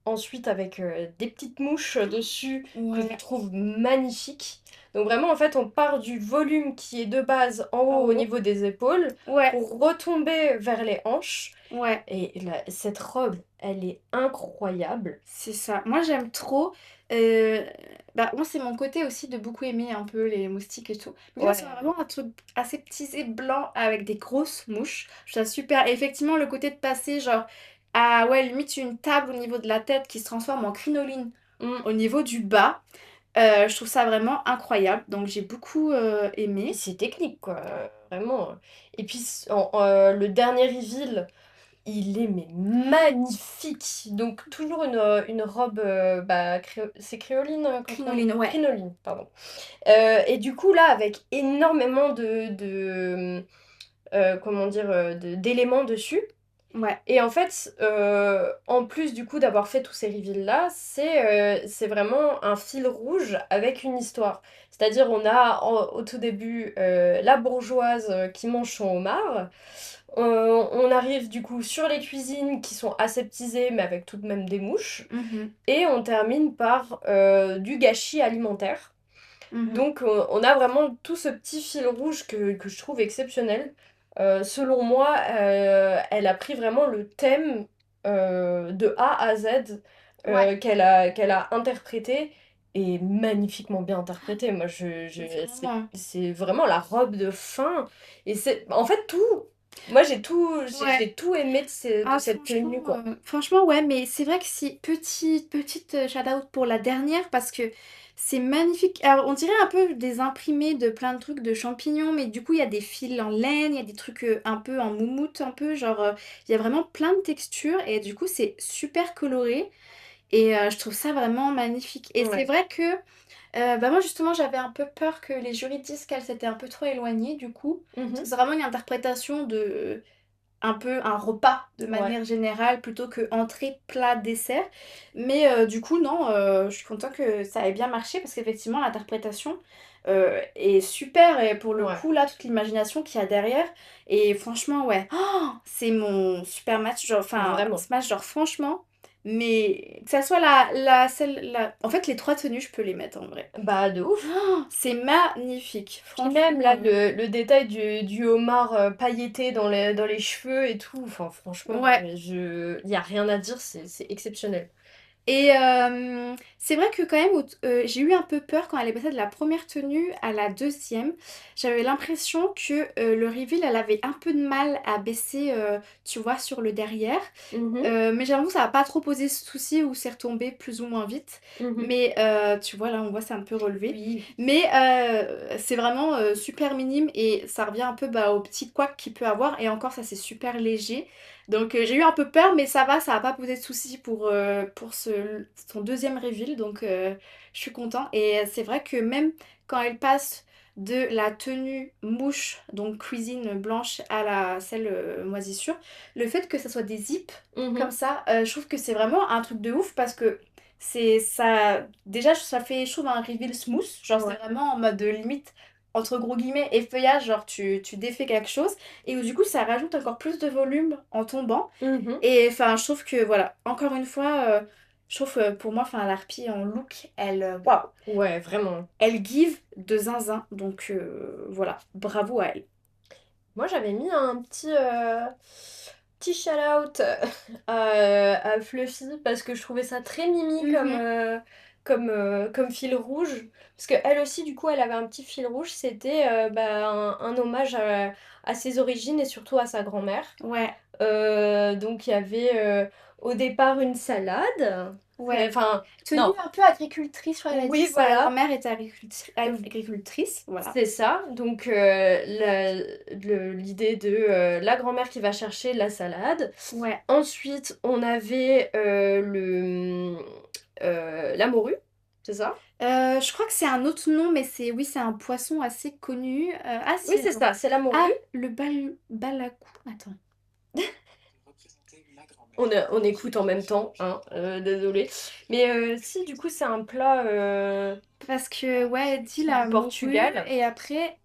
ensuite avec des petites mouches dessus que je Ouais. trouve magnifiques. Donc vraiment, en fait, on part du volume qui est de base en En haut au haut. niveau des épaules Ouais, pour retomber vers les hanches. ouais. Et cette robe, elle est incroyable. C'est ça. Moi, j'aime trop. euh, Bah, moi, c'est mon côté aussi de beaucoup aimer un peu les moustiques et tout. Donc là, c'est Ouais. vraiment un truc assez petit et blanc avec des grosses mouches. Je trouve ça super. Et effectivement, le côté de passer, genre, à, ouais, limite une table au niveau de la tête qui se transforme en crinoline Mm. au niveau du bas. Je trouve ça vraiment incroyable. Donc, j'ai beaucoup Puis aimé. c'est technique, quoi, vraiment. Et puis le dernier reveal, il est mais magnifique. Donc toujours une robe, bah, c'est créoline quand on dit Crinoline, ouais. crinoline, pardon. Et du coup là, avec énormément comment dire, d'éléments dessus. Ouais. Et en fait, en plus du coup d'avoir fait tous ces reveals-là, c'est vraiment un fil rouge avec une histoire. C'est-à-dire, on a au tout début la bourgeoise qui mange son homard. On arrive du coup sur les cuisines qui sont aseptisées mais avec tout de même des mouches. Mhm, Et on termine par du gâchis alimentaire. mhm. Donc on a vraiment tout ce petit fil rouge que je trouve exceptionnel. Selon moi, elle a pris vraiment le thème de A à Z Ouais. qu'elle a interprété et magnifiquement bien interprété. Moi, Vraiment. c'est vraiment la robe de fin. Et c'est en fait tout. Moi, Ouais. j'ai tout aimé de Ah, cette tenue, quoi. franchement, ouais, mais c'est vrai que si, petite shout-out pour la dernière, parce que c'est magnifique. Alors, on dirait un peu des imprimés de plein de trucs de champignons, mais du coup, il y a des fils en laine, il y a des trucs un peu en moumoute, un peu, genre, il y a vraiment plein de textures, et du coup, c'est super coloré, et je trouve ça vraiment magnifique. Et c'est Ouais. vrai que, bah moi, justement, j'avais un peu peur que les jurys disent qu'elle s'était un peu trop éloignée, du coup, parce que Mhm. c'est vraiment une interprétation de un peu un repas de Ouais. manière générale plutôt que entrée, plat, dessert. Mais du coup, non, je suis contente que ça ait bien marché parce qu'effectivement, l'interprétation est super et pour le Ouais. coup, là, toute l'imagination qu'il y a derrière. Et franchement, ouais, oh, c'est mon super match, genre, enfin, Vraiment. smash, genre, franchement. Mais que ça soit en fait, les trois tenues, je peux les mettre en vrai. Bah, de ouf. Oh, c'est magnifique, Puis même là, franchement. le détail du homard pailleté dans les cheveux et tout, enfin franchement, Ouais. il y a rien à dire, c'est exceptionnel. Et c'est vrai que quand même, j'ai eu un peu peur quand elle est passée de la première tenue à la deuxième. J'avais l'impression que le reveal, elle avait un peu de mal à baisser, tu vois, sur le derrière. Mhm, Mais j'avoue que ça n'a pas trop posé ce souci ou c'est retombé plus ou moins vite. mhm. Mais tu vois, là, on voit c'est un peu relevé. Oui. Mais c'est vraiment super minime et ça revient un peu bah, au petit couac qu'il peut avoir. Et encore, ça, c'est super léger. Donc j'ai eu un peu peur, mais ça va, ça n'a pas posé de soucis pour son deuxième reveal. Donc je suis contente. Et c'est vrai que même quand elle passe de la tenue mouche, donc cuisine blanche, à celle moisissure, le fait que ça soit des zips comme Mhm. ça, je trouve que c'est vraiment un truc de ouf parce que c'est ça. Déjà, ça fait, je trouve, un reveal smooth. Genre, c'est Ouais. vraiment en mode limite, entre gros guillemets, effeuillage. Genre, tu défais quelque chose. Et où, du coup, ça rajoute encore plus de volume en tombant. Mhm. Et enfin, je trouve que, voilà, encore une fois, je trouve pour moi, enfin, l'harpie en look, elle, waouh, Ouais, vraiment. elle give de zinzin. Donc, voilà, bravo à elle. Moi, j'avais mis un petit shout-out à Fluffy parce que je trouvais ça très mimi Mhm. comme fil rouge. Parce qu'elle aussi, du coup, elle avait un petit fil rouge. C'était un hommage à ses origines et surtout à sa grand-mère. Ouais, Donc il y avait au départ une salade. ouais. Enfin, Tenue non, un peu agricultrice, je crois qu'elle a oui, dit. Sa voilà. grand-mère était agricultrice, voilà. C'est ça. Donc l'idée de la grand-mère qui va chercher la salade. Ouais. Ensuite, on avait la morue, c'est ça? Je crois que c'est un autre nom, mais c'est un poisson assez connu. Ah Oui, si, c'est attends. ça, c'est la morue. Ah, le balacou. Attends. On écoute en même temps, hein, désolé. Mais si, du coup, c'est un plat Parce que, ouais, elle dit du la morue, Portugal. et après...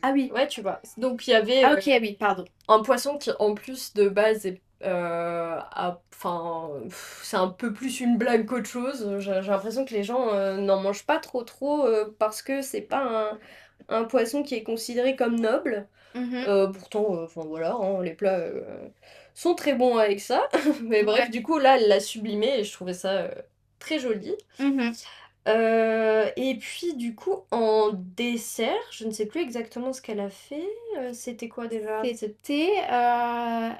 Ah oui. Ouais, tu vois. Donc il y avait Ah ok, oui, pardon. un poisson qui, en plus de base, enfin, c'est un peu plus une blague qu'autre chose. J'ai l'impression que les gens n'en mangent pas trop parce que c'est pas un poisson qui est considéré comme noble. Mhm. Pourtant, enfin voilà, hein, les plats sont très bons avec ça. Mais bref, Ouais. du coup, là, elle l'a sublimé et je trouvais ça très joli. Mhm. Et puis, du coup, en dessert, je ne sais plus exactement ce qu'elle a fait. C'était quoi déjà? C'était...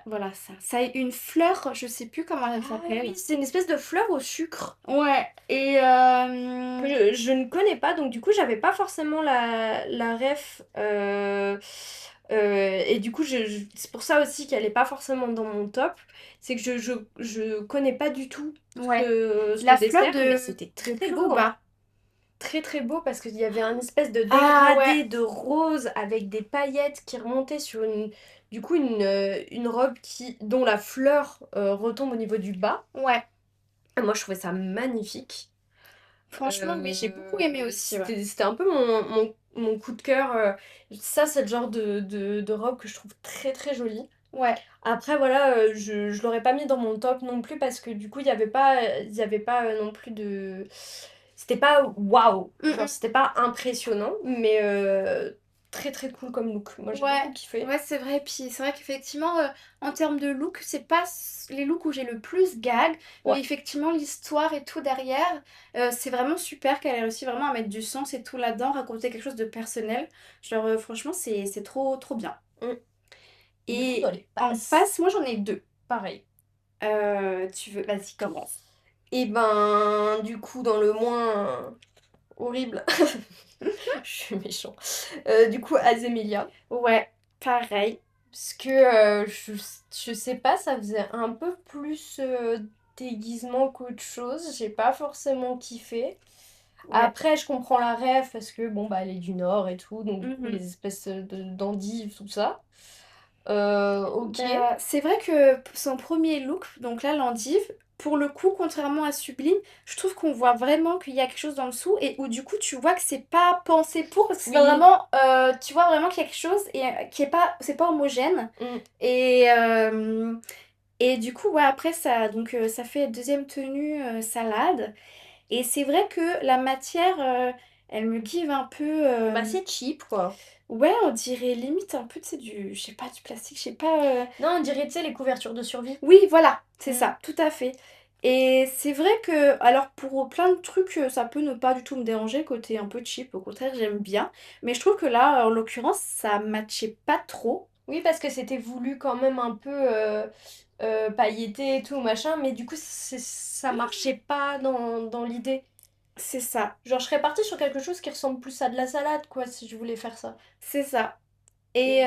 voilà, ça. Ça a une fleur, je sais plus comment elle Ah s'appelle. oui, c'est une espèce de fleur au sucre Ouais, et... que je ne connais pas, donc du coup, j'avais pas forcément la ref. Et du coup, c'est pour ça aussi qu'elle est pas forcément dans mon top. C'est que je connais pas du tout Ouais. ce La fleur dessert, de... mais c'était très de beau, hein. Cuba. Très très beau parce qu'il y avait un espèce de Ah ouais. dégradé de rose avec des paillettes qui remontaient sur une robe dont la fleur retombe au niveau du bas. Ouais. Et moi, je trouvais ça magnifique. Franchement, oui, j'ai beaucoup aimé aussi, ouais. C'était un peu mon coup de cœur. Ça, c'est le genre de robe que je trouve très très jolie. Ouais. Après, voilà, je l'aurais pas mis dans mon top non plus parce que du coup, il y avait pas non plus de. C'était pas waouh! Genre, c'était pas impressionnant, mais très très cool comme look. Moi, j'ai Ouais, beaucoup kiffé. ouais, c'est vrai. Puis c'est vrai qu'effectivement, en termes de look, c'est pas les looks où j'ai le plus gag, Ouais. mais effectivement, l'histoire et tout derrière, c'est vraiment super qu'elle ait réussi vraiment à mettre du sens et tout là-dedans, raconter quelque chose de personnel. Genre, franchement, c'est trop, trop bien. Mm. Du coup, Et dans les en passes, face, moi j'en ai deux. pareil. Tu veux, vas-y, commence. Et ben, du coup, dans le moins horrible, je suis méchant. Du coup, Azemilia. Ouais, pareil. Parce que je sais pas, ça faisait un peu plus déguisement qu'autre chose. J'ai pas forcément kiffé. Ouais. Après, je comprends la ref parce que bon, bah, elle est du Nord et tout, donc du coup, Mhm. les espèces d'endives, tout ça. Ok. Bah, c'est vrai que son premier look, donc là l'endive, pour le coup, contrairement à Sublime, je trouve qu'on voit vraiment qu'il y a quelque chose en dessous et où du coup tu vois que c'est pas pensé pour, parce que c'est Oui. vraiment, tu vois vraiment qu'il y a quelque chose et qui est pas, c'est pas homogène. Mm. Et du coup, ouais, après ça, donc ça fait deuxième tenue salade. Et c'est vrai que la matière, elle me give un peu. Bah, c'est cheap, quoi. Ouais, on dirait limite un peu, tu sais, je sais pas, du plastique, je sais pas. Non, on dirait, tu sais, les couvertures de survie. Oui, voilà, c'est Mm. ça, tout à fait. Et c'est vrai que, alors pour plein de trucs, ça peut ne pas du tout me déranger, côté un peu cheap, au contraire, j'aime bien. Mais je trouve que là, en l'occurrence, ça matchait pas trop. Oui, parce que c'était voulu quand même un peu pailleté et tout, machin, mais du coup, ça marchait pas dans l'idée. C'est ça, Genre, je serais partie sur quelque chose qui ressemble plus à de la salade, quoi, si je voulais faire ça. c'est ça. Et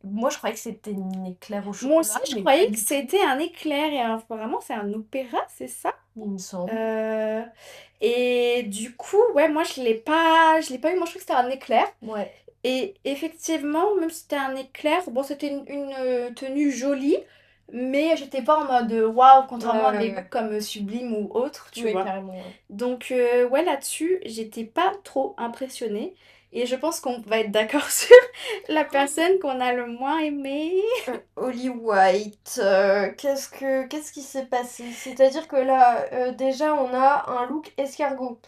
Moi, je croyais que c'était une éclair au moi aussi, chocolat, je mais pas croyais que du tout, c'était un éclair, et apparemment, c'est un opéra, c'est ça? il me semble. Euh, Et du coup, ouais, moi je l'ai pas eu, moi je trouve que c'était un éclair. Ouais. Et effectivement, même si c'était un éclair, bon, c'était une tenue jolie, mais j'étais pas en mode waouh, contrairement à des Ouais. looks comme Sublime ou autre, tu Oui, vois. carrément. Ouais. Donc, ouais, là-dessus, j'étais pas trop impressionnée. Et je pense qu'on va être d'accord sur la personne qu'on a le moins aimée. Holly White, qu'est-ce qui s'est passé? C'est-à-dire que là, déjà, on a un look escargot.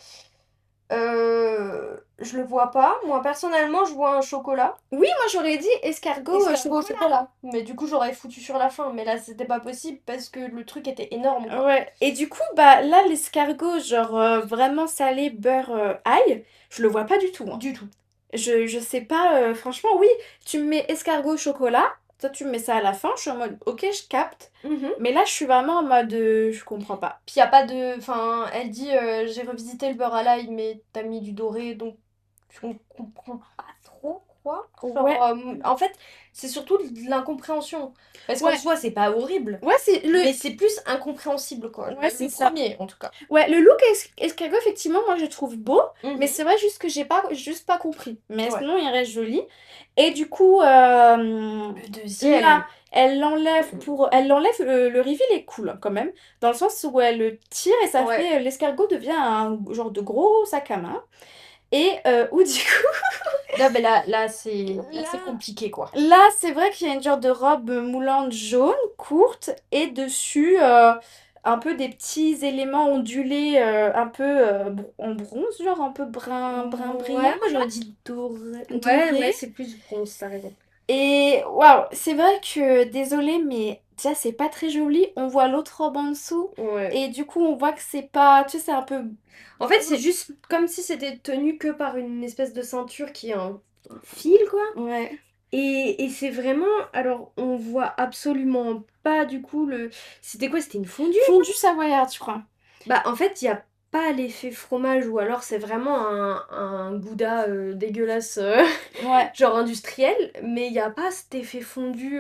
Je le vois pas. Moi, personnellement, je vois un chocolat. Oui, moi j'aurais dit escargot Escargot au chocolat. chocolat. Mais du coup, j'aurais foutu sur la fin. Mais là, c'était pas possible parce que le truc était énorme, quoi. Ouais, et du coup, bah là, l'escargot, genre vraiment salé, beurre, ail, je le vois pas du tout, hein. Du tout. Je sais pas, franchement, oui, tu me mets escargot au chocolat, toi tu me mets ça à la fin, je suis en mode, ok, je capte, Mhm. mais là je suis vraiment en mode, je comprends pas. Puis y a pas de. Enfin, elle dit j'ai revisité le beurre à l'ail, mais t'as mis du doré, donc on comprend pas trop quoi. Genre, Ouais, en fait, c'est surtout de l'incompréhension. Parce qu'en ouais, soi, c'est pas horrible, ouais, c'est le... mais c'est plus incompréhensible quoi. Ouais, c'est Le ça. premier en tout cas. Ouais, le look escargot, effectivement, moi je le trouve beau, mais Mhm. c'est vrai juste que j'ai pas, juste pas compris. Mais Ouais. sinon, il reste joli. Et du coup, Le deuxième. là, elle l'enlève, le reveal est cool hein, quand même, dans le sens où elle le tire et ça Ouais. fait, l'escargot devient un genre de gros sac à main. Et où du coup, Là, ben là c'est là, compliqué quoi. là c'est vrai qu'il y a une genre de robe moulante jaune, courte, et dessus, un peu des petits éléments ondulés, un peu en bronze, genre un peu brun brillant. Ouais, moi j'aurais dit doré. Ouais, Doré. ouais, c'est plus bronze, t'as raison. Et waouh, c'est vrai que désolé, mais déjà c'est pas très joli. On voit l'autre robe en dessous Ouais. et du coup on voit que c'est pas, tu sais, c'est un peu. En fait, c'est juste comme si c'était tenu que par une espèce de ceinture qui est un fil, quoi. Ouais. Et c'est vraiment... Alors, on voit absolument pas, du coup, le... C'était quoi? C'était une fondue? Fondu savoyard, je crois. Bah, en fait, il y a pas l'effet fromage, ou alors c'est vraiment un gouda dégueulasse, Ouais. genre industriel, mais il y a pas cet effet fondu...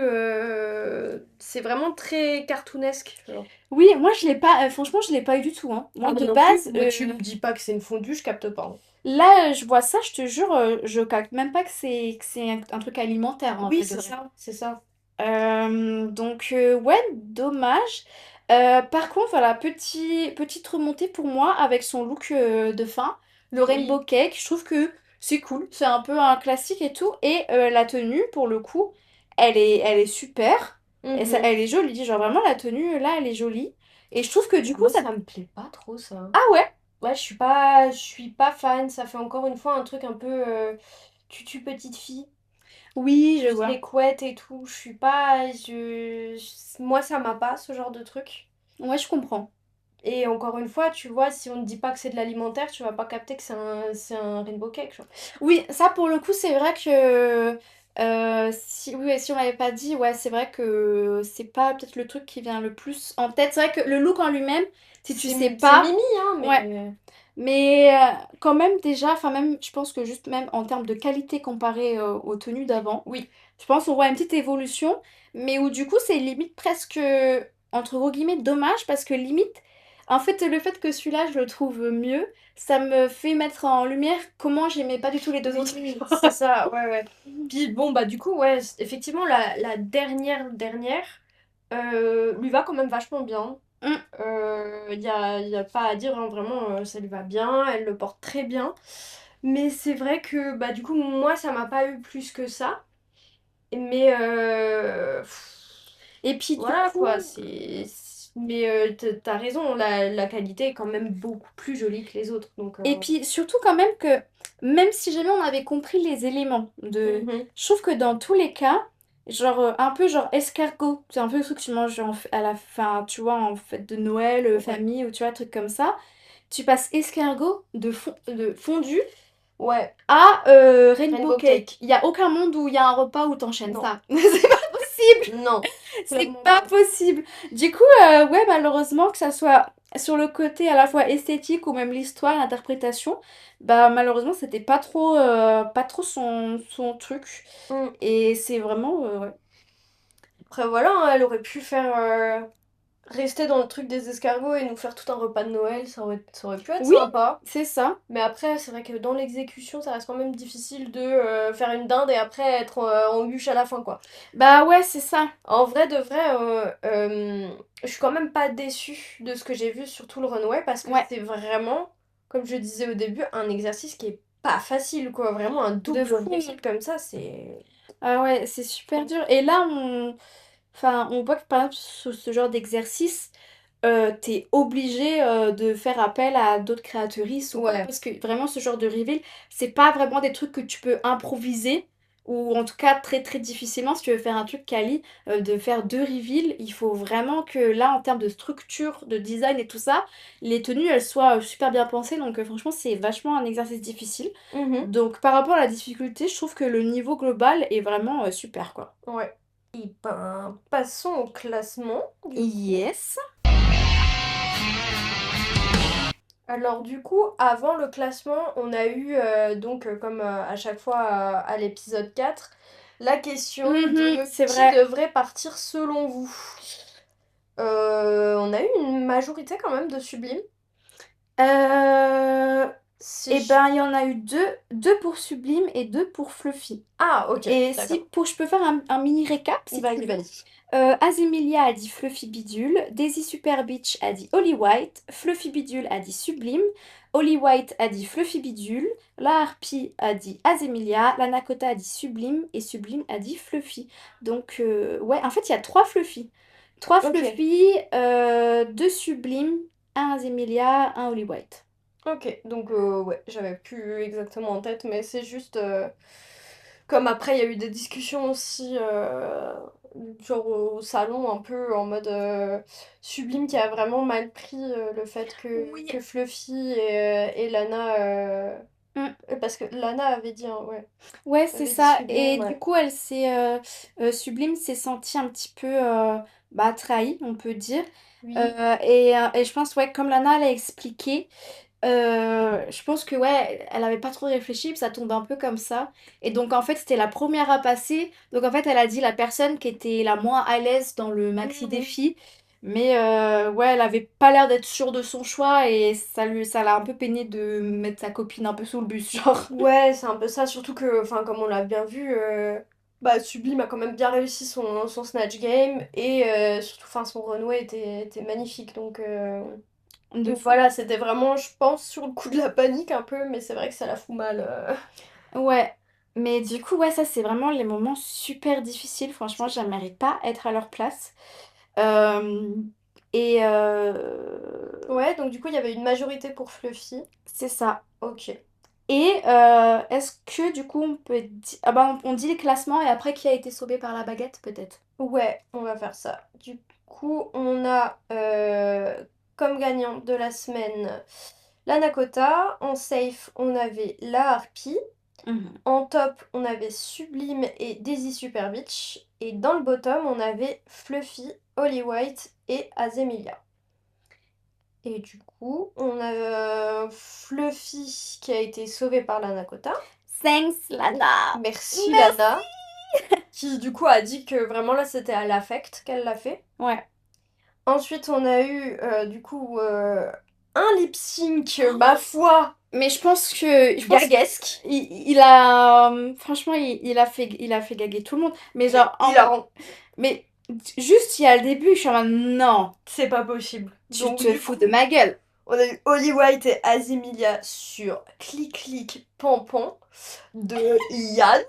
C'est vraiment très cartoonesque, genre. Oui, moi je l'ai pas, franchement je l'ai pas eu du tout, hein. Moi Ah, moi de non plus. base, Moi, tu me dis pas que c'est une fondue, je capte pas, hein. là je vois ça, je te jure, je capte même pas que c'est un truc alimentaire en Oui, vrai de c'est vrai. ça, c'est ça. Donc ouais, dommage. Par contre, voilà, petite remontée pour moi avec son look de fin, le rainbow Oui. cake, je trouve que c'est cool, c'est un peu un classique et tout. Et la tenue, pour le coup, elle est super, et ça, Mhm. elle est jolie, genre vraiment la tenue là, elle est jolie. Et je trouve que du coup, Moi, ça... ça me plaît pas trop, ça. Ah ouais? Ouais, je suis pas fan. Ça fait encore une fois un truc un peu tutu petite fille. Oui, je Plus vois. les couettes et tout. Je suis pas. Moi, ça m'a pas, ce genre de truc. Ouais, je comprends. Et encore une fois, tu vois, si on ne dit pas que c'est de l'alimentaire, tu vas pas capter que c'est un rainbow cake, genre. Oui, ça pour le coup, c'est vrai que si, oui, si on m'avait pas dit, ouais, c'est vrai que c'est pas peut-être le truc qui vient le plus en tête. C'est vrai que le look en lui-même, si tu sais C'est pas, mimi, hein, ouais, mais. mais quand même déjà, enfin même, je pense que juste même en termes de qualité comparée aux tenues d'avant, Oui. je pense qu'on voit une petite évolution, mais où du coup c'est limite presque, entre gros guillemets, dommage parce que limite, en fait le fait que celui-là je le trouve mieux, ça me fait mettre en lumière comment j'aimais pas du tout les deux autres. Oui, c'est ça, ouais, ouais. Puis bon, bah du coup, ouais, effectivement, la dernière lui va quand même vachement bien. Mm. Y a pas à dire, hein, vraiment, ça lui va bien, elle le porte très bien. Mais c'est vrai que, bah du coup, moi, ça m'a pas eu plus que ça. Mais, Et puis du voilà, coup, quoi, Mais t'as raison, la qualité est quand même beaucoup plus jolie que les autres, donc... et puis surtout quand même que même si jamais on avait compris les éléments de, mhm. je trouve que dans tous les cas, genre un peu genre escargot, c'est un peu le truc que tu manges à la fin, tu vois, en fête de Noël, Ouais. famille ou tu vois, un truc comme ça. Tu passes escargot de fondu Ouais, à rainbow Rainbow cake. Cake. Il y a aucun monde où il y a un repas où t'enchaînes Non. ça. C'est pas possible. Non, C'est clairement pas pas. possible. Du coup, ouais, malheureusement, que ça soit sur le côté à la fois esthétique ou même l'histoire, l'interprétation, bah malheureusement, c'était pas trop son truc. Mm. Et c'est vraiment, ouais. Après voilà, hein, elle aurait pu faire rester dans le truc des escargots et nous faire tout un repas de Noël, ça aurait pu être Oui, sympa. c'est ça. Mais après, c'est vrai que dans l'exécution, ça reste quand même difficile de faire une dinde et après être en bûche à la fin, quoi. Bah ouais, c'est ça. En vrai de vrai, je suis quand même pas déçue de ce que j'ai vu sur tout le runway parce que Ouais, c'est vraiment, comme je disais au début, un exercice qui est pas facile, quoi. Vraiment, un de double fou. réussite comme ça, c'est... Ah ouais, c'est super dur. Et là, on voit que par exemple, sur ce genre d'exercice, t'es obligé de faire appel à d'autres créatrices ou quoi, Ouais. parce que vraiment ce genre de reveal, c'est pas vraiment des trucs que tu peux improviser, ou en tout cas très très difficilement si tu veux faire un truc quali, de faire 2 reveals, il faut vraiment que là en termes de structure, de design et tout ça, les tenues elles soient super bien pensées, donc franchement c'est vachement un exercice difficile. Mhm. Donc par rapport à la difficulté, je trouve que le niveau global est vraiment super quoi. Ouais. Et ben, passons au classement, du coup. Yes. Alors du coup, avant le classement, on a eu, donc comme à chaque fois à l'épisode 4, la question de C'est qui vrai. devrait partir selon vous. On a eu une majorité quand même de Sublime. Si Eh je- ben, il y en a eu deux pour Sublime et 2 pour Fluffy. Ah, ok, Et d'accord. je peux faire un mini récap si tu Vas-y, veux. vas-y. Azemilia a dit Fluffy Bidule, Daisy Super Beach a dit Holly White, Fluffy Bidule a dit Sublime, Holly White a dit Fluffy Bidule, la Harpy a dit Azemilia, la Nakota a dit Sublime et Sublime a dit Fluffy. Donc, ouais, en fait, il y a 3 Fluffy. 3 Ok. Fluffy, 2 Sublime, un Azemilia, un Holly White. Ok, donc ouais, j'avais plus exactement en tête, mais c'est juste comme après il y a eu des discussions aussi genre au salon un peu en mode Sublime qui a vraiment mal pris le fait Oui. que Fluffy et Lana Mm. parce que Lana avait dit hein, ouais, Ouais, c'est avait dit ça. Et Sublime, du ouais. coup, Sublime s'est sentie un petit peu trahie, on peut dire. Oui. Et je pense, ouais, comme Lana l'a expliqué, je pense que, ouais, elle avait pas trop réfléchi, puis ça tombe un peu comme ça. Et donc, en fait, c'était la première à passer. Donc, en fait, elle a dit la personne qui était la moins à l'aise dans le maxi Mhm. défi. Mais, ouais, elle avait pas l'air d'être sûre de son choix et ça l'a un peu peiné de mettre sa copine un peu sous le bus, genre. Ouais, c'est un peu ça, surtout que, enfin, comme on l'a bien vu, bah, Sublime a quand même bien réussi son Snatch Game, et surtout, enfin, son runway était magnifique, De donc fou. voilà, c'était vraiment, je pense, sur le coup de la panique un peu, mais c'est vrai que ça la fout mal. Ouais, mais du coup, ouais, ça c'est vraiment les moments super difficiles. Franchement, j'aimerais pas être à leur place. Euh, et Ouais, donc du coup, il y avait une majorité pour Fluffy. c'est ça. Ok. Et est-ce que du coup on peut dire... Ah bah on dit les classements et après qui a été sauvé par la baguette peut-être. Ouais, on va faire ça. Du coup, on a comme gagnant de la semaine la Nakota. En safe, on avait la Harpy. Mhm. En top, on avait Sublime et Daisy Super Beach. Et dans le bottom, on avait Fluffy, Holly White et Azemilia. Et du coup, on a Fluffy qui a été sauvé par la Nakota. Thanks Lana. Merci Merci. Lana. Qui du coup a dit que vraiment là c'était à l'affect qu'elle l'a fait. Ouais. Ensuite, on a eu du coup un lip sync, ma foi, Mais je pense gaguesque. il a franchement il a fait gaguer tout le monde. Mais Mais genre hilarant. mais juste il y a le début, je suis en mode non, C'est pas possible. tu Donc te du fous coup, de ma gueule. on a eu Holly White et Azemilia sur Clic Clic Pan Pan de Yans,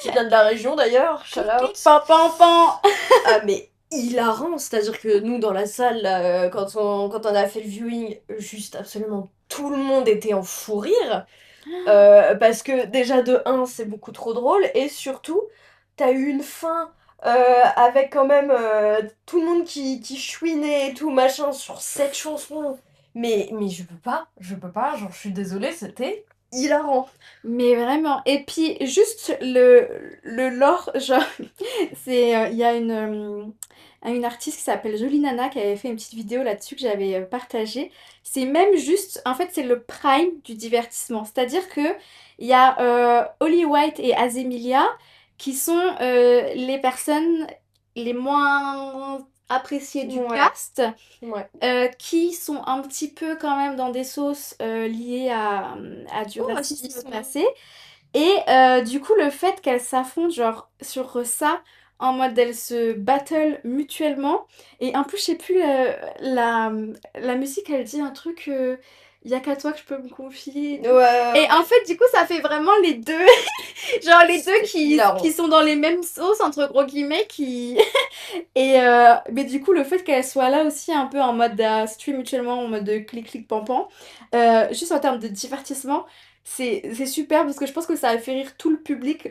qui vient de la région d'ailleurs, shout out. Pan pan pan. Ah mais hilarant, c'est-à-dire que nous dans la salle, là, quand on a fait le viewing, juste absolument tout le monde était en fou rire. Parce que déjà de un c'est beaucoup trop drôle, et surtout, t'as eu une fin avec quand même tout le monde qui chouinait et tout machin sur cette chanson. Mais je peux pas, genre je suis désolée, c'était hilarant. Mais vraiment. Et puis juste le lore, genre il y a une artiste qui s'appelle Jolie Nana qui avait fait une petite vidéo là-dessus que j'avais partagée. C'est même juste, en fait c'est le prime du divertissement. C'est-à-dire que il y a Holly White et Azemilia qui sont les personnes les moins appréciées du Ouais. cast. Ouais. Qui sont un petit peu quand même dans des sauces liées à du Oh, racisme racisme. passé. Et du coup, le fait qu'elles s'affrontent genre sur ça, en mode elles se battle mutuellement. Et en plus, je sais plus, la musique, elle dit un truc... y a qu'à toi que je peux me confier. Ouais. Et en fait, du coup, ça fait vraiment les deux. Genre, les deux qui hilarant. sont dans les mêmes sauces, entre gros guillemets, qui. Mais du coup, le fait qu'elle soit là aussi, un peu en mode à se tuer mutuellement, en mode de clic-clic pampan, juste en termes de divertissement, c'est super parce que je pense que ça a fait rire tout le public,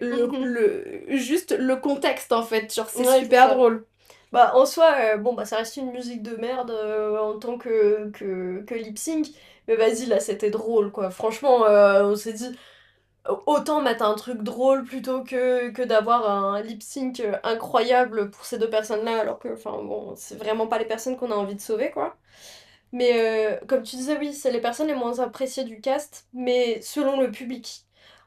juste le contexte en fait. Genre, c'est Ouais, super c'est ça. drôle. Bah, en soi, bon, bah, ça reste une musique de merde en tant que lip sync. Mais vas-y, là, c'était drôle, quoi. Franchement, on s'est dit, autant mettre un truc drôle plutôt que d'avoir un lip sync incroyable pour ces deux personnes-là, alors que, enfin, bon, c'est vraiment pas les personnes qu'on a envie de sauver, quoi. Mais comme tu disais, oui, c'est les personnes les moins appréciées du cast, mais selon le public.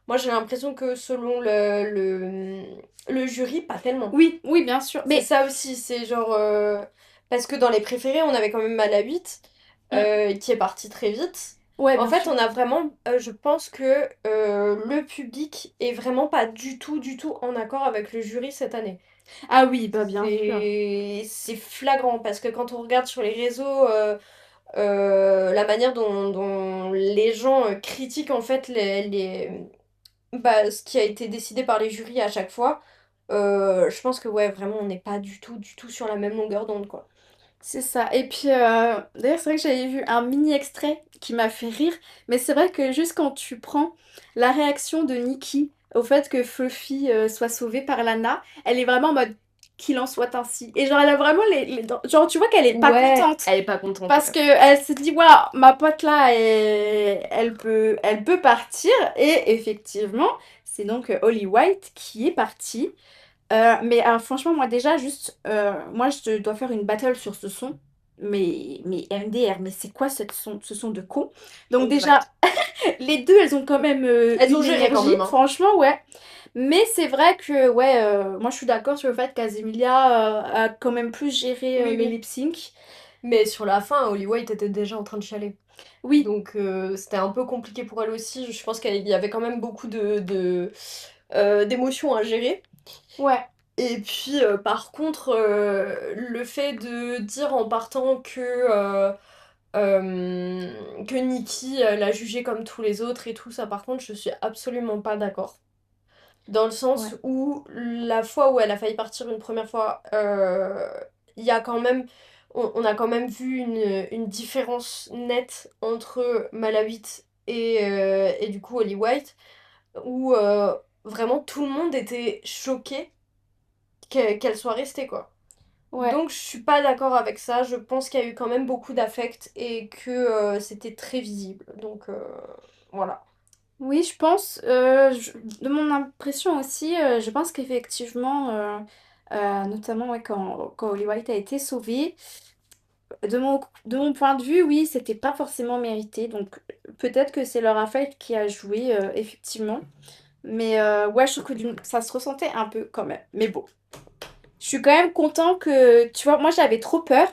Moi, j'ai l'impression que selon le jury, pas tellement. Oui, oui, bien sûr. C'est Mais ça aussi, c'est genre. Parce que dans les préférés, on avait quand même Mal à 8, qui est parti très vite. ouais, En bien fait, sûr. on a vraiment. Je pense que le public est vraiment pas du tout, du tout en accord avec le jury cette année. Ah oui, bah bien sûr. C'est flagrant parce que quand on regarde sur les réseaux la manière dont les gens critiquent en fait ce qui a été décidé par les jurys à chaque fois, je pense que ouais, vraiment, on n'est pas du tout, du tout sur la même longueur d'onde, quoi. C'est ça. Et puis, d'ailleurs, c'est vrai que j'avais vu un mini extrait qui m'a fait rire. Mais c'est vrai que juste quand tu prends la réaction de Nikki au fait que Fluffy soit sauvée par Lana, elle est vraiment en mode qu'il en soit ainsi. Et genre, elle a vraiment les dents. Genre, tu vois qu'elle est pas Ouais, contente. elle est pas contente. Parce Ouais. que elle se dit, voilà, ma pote là, elle peut partir. Et effectivement, c'est donc Holly White qui est partie. Mais alors, franchement, moi déjà, juste, moi je dois faire une battle sur ce son. Mais MDR, mais c'est quoi ce son de con? Donc déjà, les deux, elles ont quand même Elles ont une géré quand énergie, même, hein. franchement, ouais. Mais c'est vrai que, ouais, moi je suis d'accord sur le fait qu'Azealia a quand même plus géré Oui, les oui. lip sync. Mais sur la fin, Holly White était déjà en train de chialer. Oui, Donc c'était un peu compliqué pour elle aussi. Je pense qu'il y avait quand même beaucoup d'émotions à gérer. ouais, Et puis par contre, le fait de dire en partant que Nikki l'a jugée comme tous les autres et tout ça, par contre, je suis absolument pas d'accord. Dans le sens ouais. où la fois où elle a failli partir une première fois, il y a quand même, on a quand même vu une différence nette entre Malawit et du coup Holly White, où vraiment tout le monde était choqué qu'elle soit restée, quoi. Ouais. Donc je suis pas d'accord avec ça, je pense qu'il y a eu quand même beaucoup d'affect et que c'était très visible. Donc voilà. Oui, je pense, de mon impression aussi, je pense qu'effectivement, notamment ouais, quand Holly White a été sauvée, de mon point de vue, oui, c'était pas forcément mérité. Donc peut-être que c'est leur affect qui a joué, effectivement. Mais ouais, je trouve que ça se ressentait un peu quand même. Mais bon, je suis quand même content que, tu vois, moi j'avais trop peur,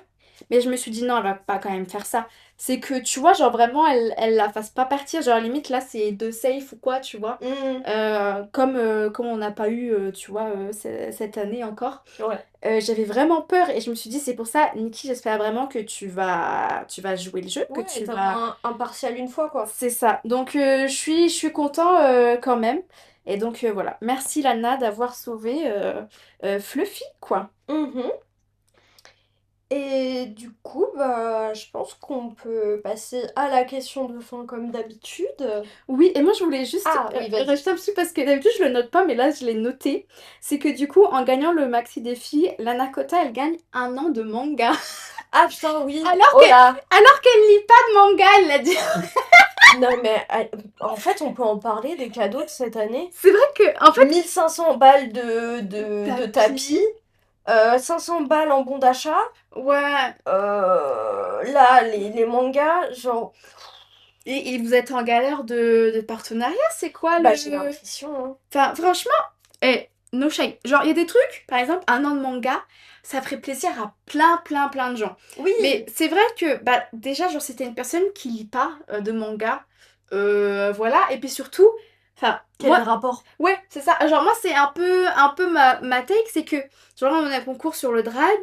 mais je me suis dit non, elle va pas quand même faire ça. C'est que, tu vois, genre vraiment, elle la fasse pas partir. Genre limite là, c'est de safe ou quoi, tu vois. Mhm. Comme on n'a pas eu, tu vois, cette année encore. Ouais. J'avais vraiment peur et je me suis dit, c'est pour ça, Nikki, j'espère vraiment que tu vas jouer le jeu, que Ouais, tu t'as vas... un partial une fois, quoi. C'est ça. Donc je suis content quand même. Et donc voilà. Merci Lana d'avoir sauvé Fluffy, quoi. Mhm. Et du coup, bah, je pense qu'on peut passer à la question de fin comme d'habitude. Oui, et moi je voulais juste Ah oui, vas-y. rajouter un petit truc parce que d'habitude je le note pas, mais là je l'ai noté. C'est que du coup, en gagnant le maxi défi, Lana Kota elle gagne 1 an de manga. Ah putain, oui. Alors Oh là. Alors qu'elle lit pas de manga, elle l'a dit. Non mais en fait, on peut en parler des cadeaux de cette année. C'est vrai que, en fait, 1500 balles de tapis, 500 balles en bon d'achat. ouais. Là, les mangas, genre, Et vous êtes en galère de partenariat, c'est quoi bah j'ai l'impression, hein. Enfin, franchement, no shame. Genre, il y a des trucs, par exemple, 1 an de manga, ça ferait plaisir à plein de gens. Oui. Mais c'est vrai que, bah, déjà, genre, c'était une personne qui lit pas de manga. Voilà. Et puis surtout, enfin, Quel moi, rapport? ouais, c'est ça. Genre, moi, c'est un peu ma take, c'est que, genre, là, on a un concours sur le drag.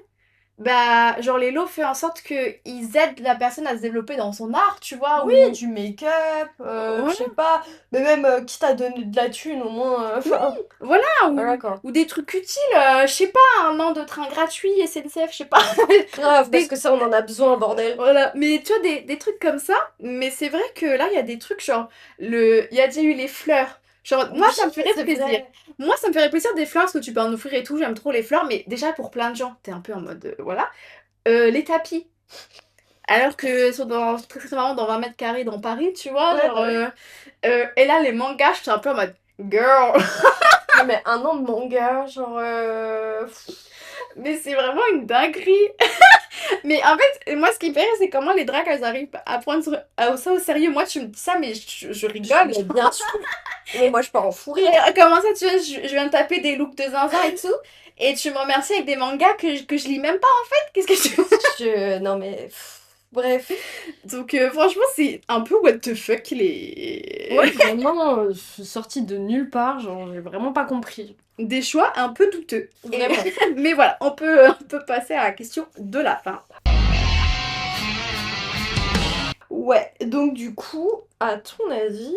Bah, genre les lots fait en sorte qu'ils aident la personne à se développer dans son art, tu vois, Oui, ou... du make-up, je Ouais, sais pas, mais même quitte à donner de la thune au moins, enfin, voilà, voilà quoi. ou des trucs utiles, je sais pas, un an de train gratuit, SNCF, je sais pas. Grave, parce Des... que ça on en a besoin, bordel. Voilà, mais tu vois, des trucs comme ça, mais c'est vrai que là, il y a des trucs, genre, il y a déjà eu les fleurs. Genre, moi, Oui, ça me ferait c'est plaisir. vrai. Moi, ça me ferait plaisir des fleurs, parce que tu peux en offrir et tout, j'aime trop les fleurs, mais déjà, pour plein de gens, t'es un peu en mode, voilà. Les tapis. Alors que sont très sincèrement dans 20 mètres carrés dans Paris, tu vois, Ouais, genre... bah oui. et là, les mangas, j'étais un peu en mode... Girl! Non, mais un an de manga, genre... Mais c'est vraiment une dinguerie! Mais en fait, moi, ce qui me fait rire, c'est comment les drags, elles arrivent à prendre ça au sérieux. Moi, tu me dis ça, mais je rigole. Mais bien sûr. Mais moi je pars en fou rire. Comment ça, tu vois, je viens de taper des looks de zinzin et tout, et tu me remercies avec des mangas que je lis même pas, en fait? Qu'est-ce que tu... Non mais... Bref. Donc, franchement, c'est un peu what the fuck, les... Ouais, vraiment sorti de nulle part, genre j'ai vraiment pas compris. Des choix un peu douteux. Vraiment. Mais voilà, on peut passer à la question de la fin. Ouais, donc du coup, à ton avis,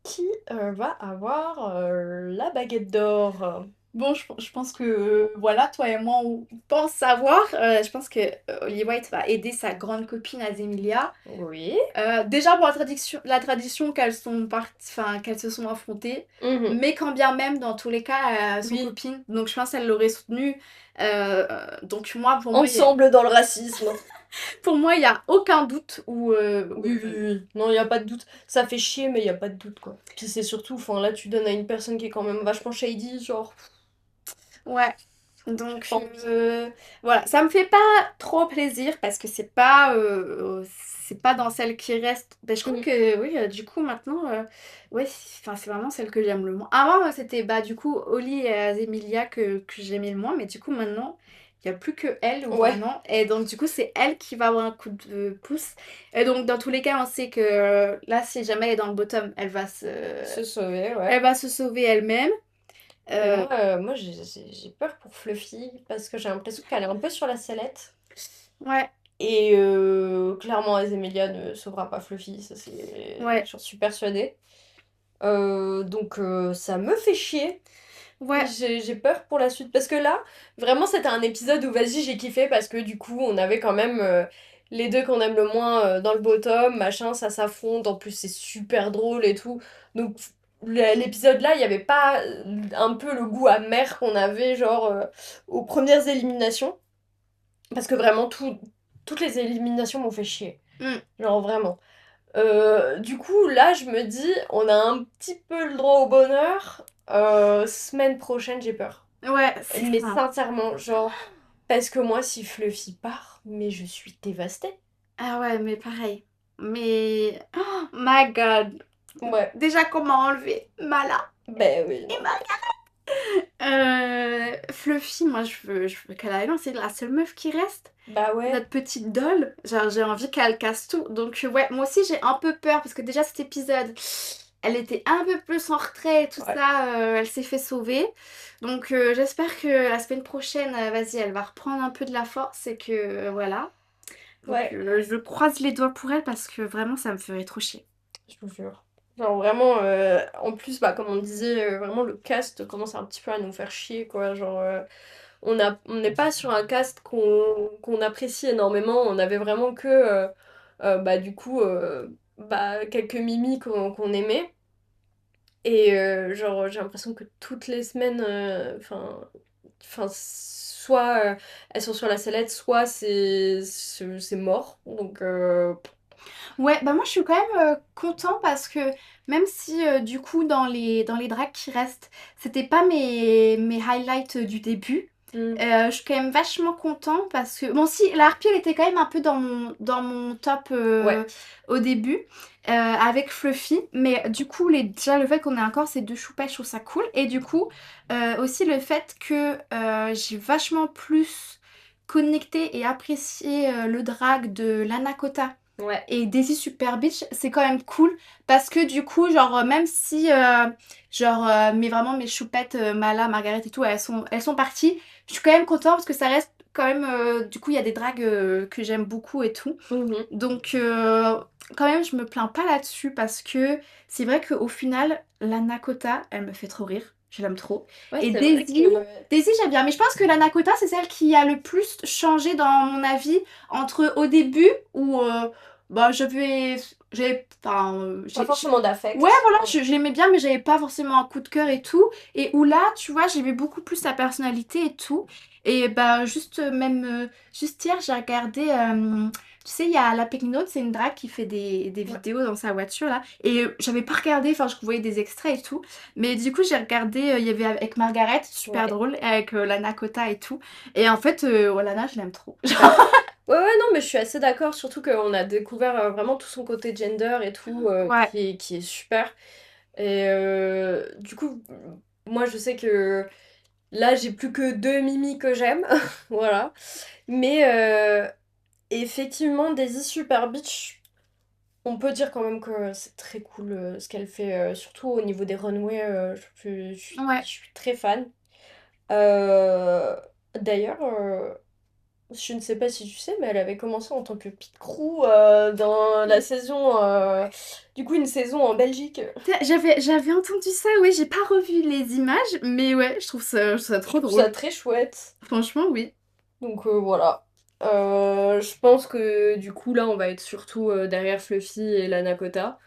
qui va avoir la baguette d'or? Bon, je pense que voilà, toi et moi, on pense savoir. Je pense que Holly White va aider sa grande copine Azemilia. Oui. Déjà pour la tradition qu'elles se sont affrontées, Mhm. mais quand bien même, dans tous les cas, elles sont Oui. copines. Donc je pense qu'elle l'aurait soutenue. Donc moi, pour moi, Ensemble dans le racisme. il y a aucun doute où... Oui, oui, oui. Non, il a pas de doute. Ça fait chier, mais il a pas de doute, quoi. Puis c'est surtout, enfin là, tu donnes à une personne qui est quand même vachement shady, genre... Ouais. Donc Enfin, voilà, ça me fait pas trop plaisir parce que c'est pas dans celle qui reste. Ben, je trouve que oui, du coup maintenant, ouais, c'est vraiment celle que j'aime le moins. Avant, c'était bah du coup Holly et Azemilia que j'aimais le moins, mais du coup maintenant, il n'y a plus que elle ou ouais. vraiment. Et donc du coup, c'est elle qui va avoir un coup de pouce. Et donc dans tous les cas, on sait que là, si jamais elle est dans le bottom, elle va Se sauver, ouais. elle va se sauver elle-même. Et Euh, moi j'ai peur pour Fluffy parce que j'ai l'impression qu'elle est un peu sur la sellette. ouais, Et clairement, Azemelia ne sauvera pas Fluffy, ça c'est... ouais, J'en suis persuadée. Donc ça me fait chier. ouais. J'ai peur pour la suite. Parce que là, vraiment, c'était un épisode où, vas-y, j'ai kiffé parce que du coup, on avait quand même les deux qu'on aime le moins dans le bottom, machin, ça s'affronte. En plus, c'est super drôle et tout. Donc, l'épisode là, il n'y avait pas un peu le goût amer qu'on avait, genre, aux premières éliminations. Parce que vraiment, toutes les éliminations m'ont fait chier. Mm. Genre, vraiment. Du coup, là, je me dis, on a un petit peu le droit au bonheur. Semaine prochaine, j'ai peur. Ouais, c'est Mais ça. sincèrement, genre, parce que moi, si Fluffy part, mais je suis dévastée. Ah ouais, mais pareil. Mais... Oh my god. Ouais, Déjà, comment enlever Mala ben oui. et Fluffy, moi, je veux qu'elle aille. Non, c'est la seule meuf qui reste. Bah ouais. Notre petite doll. Genre, j'ai envie qu'elle casse tout. Donc, ouais, moi aussi, j'ai un peu peur. Parce que déjà, cet épisode, elle était un peu plus en retrait et tout Ouais. ça. Elle s'est fait sauver. Donc, j'espère que la semaine prochaine, vas-y, elle va reprendre un peu de la force. Et que, voilà. Donc, Ouais, je croise les doigts pour elle parce que vraiment, ça me ferait trop chier. je vous jure. Genre vraiment, en plus, bah, comme on disait, vraiment le cast commence un petit peu à nous faire chier, quoi. Genre, on n'est pas sur un cast qu'on apprécie énormément. On avait vraiment que, bah, du coup, bah, quelques mimis qu'on aimait. Et genre, j'ai l'impression que toutes les semaines, enfin, soit elles sont sur la sellette, soit c'est mort. Donc, Ouais, bah moi je suis quand même content parce que même si du coup dans les drags qui restent, c'était pas mes highlights du début, hmm, je suis quand même vachement content parce que... Bon si, la harpie elle était quand même un peu dans mon top ouais, au début avec Fluffy, mais du coup déjà le fait qu'on ait encore ces deux choupettes, je trouve ça cool. Et du coup aussi le fait que j'ai vachement plus connecté et apprécié le drag de Lana Kota ouais. et Daisy Super Beach, c'est quand même cool parce que du coup, genre, même si, mais vraiment mes choupettes, Mala, Margaret et tout, elles sont parties, je suis quand même contente parce que ça reste quand même, du coup, il y a des dragues que j'aime beaucoup et tout. Mhm. Donc, quand même, je me plains pas là-dessus parce que c'est vrai qu'au final, la Nakota, elle me fait trop rire. Je l'aime trop. Ouais, Et c'est vrai Daisy, j'aime bien. Mais je pense que la Nakota, c'est celle qui a le plus changé dans mon avis entre au début où bah, pas forcément d'affect. Ouais, voilà, je l'aimais bien, mais j'avais pas forcément un coup de cœur et tout. Et où là, tu vois, j'aimais beaucoup plus sa personnalité et tout. Et bah, juste hier, j'ai regardé. Tu sais, il y a la Pekinote, c'est une drague qui fait des vidéos dans sa voiture là. Et j'avais pas regardé, enfin, je voyais des extraits et tout. Mais du coup, j'ai regardé, il y avait avec Margaret, super Ouais. drôle, et avec la Nakota et tout. Et en fait, Lana, je l'aime trop. Ouais, non, mais je suis assez d'accord, surtout qu'on a découvert vraiment tout son côté gender et tout, Ouais. qui est super. Et du coup, moi, je sais que là, j'ai plus que 2 Mimi que j'aime, voilà. Mais effectivement, Daisy Super Beach, on peut dire quand même que c'est très cool ce qu'elle fait, surtout au niveau des runways, Ouais. je suis très fan. Euh, D'ailleurs, je ne sais pas si tu sais, mais elle avait commencé en tant que pit crew dans la saison, du coup une saison en Belgique. J'avais entendu ça, oui, j'ai pas revu les images, mais ouais, je trouve ça trop Je trouve drôle. ça très chouette. Franchement, oui. Donc voilà. Je pense que du coup là on va être surtout derrière Fluffy et la Nakota.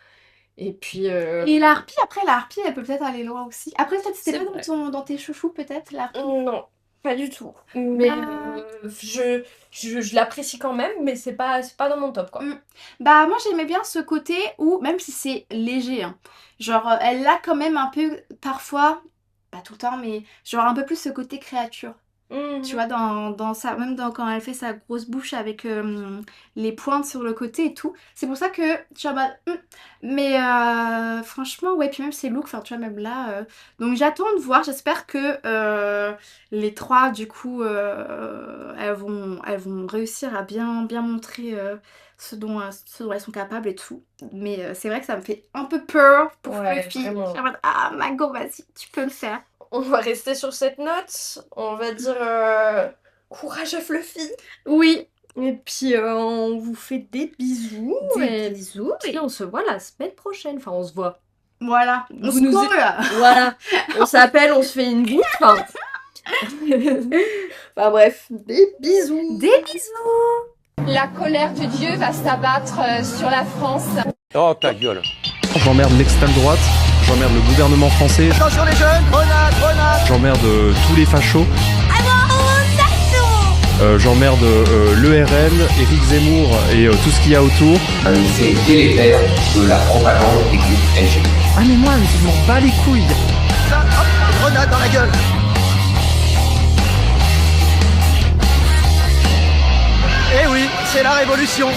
Et puis Et la harpie, après, la harpie, elle peut peut-être aller loin aussi. Après, peut-être c'est c'était pas vrai. dans tes chouchous, peut-être, la harpie. Non, pas du tout. Mais Euh, je l'apprécie quand même, mais c'est pas dans mon top quoi. hmm. Bah, moi, j'aimais bien ce côté où, même si c'est léger, hein, genre, elle a quand même un peu, parfois, pas tout le temps, mais genre un peu plus ce côté créature. Tu vois, Mhm. quand elle fait sa grosse bouche avec les pointes sur le côté et tout. C'est pour ça que je suis en mode, mais franchement, ouais, puis même ses looks, enfin, tu vois, même là. Donc j'attends de voir, j'espère que les trois, du coup, elles vont réussir à bien montrer ce dont elles sont capables et tout. Mais c'est vrai que ça me fait un peu peur pour Ouais, Fluffy. Je vraiment. suis en mode, ah, Mago, vas-y, tu peux le faire. On va rester sur cette note. On va dire courage à Fluffy. Oui. Et puis on vous fait des bisous. Des Et bisous. puis on se voit la semaine prochaine. Enfin, on se voit. Voilà, on Vous se nous colle. Voilà. On s'appelle, on se fait une bouffe. Enfin, enfin, bref, des bisous. Des bisous. La colère de Dieu va s'abattre sur la France. Oh, ta gueule. J'emmerde l'extrême droite, j'emmerde le gouvernement français, Attention les jeunes, grenade, grenade. j'emmerde tous les fachos. J'emmerde l'ERL, Éric Zemmour et tout ce qu'il y a autour. Un effet délétère de la propagande des groupes LGBT. Ah mais moi, je m'en bats les couilles. Ça, hop, grenade dans la gueule. Eh oui, c'est la révolution.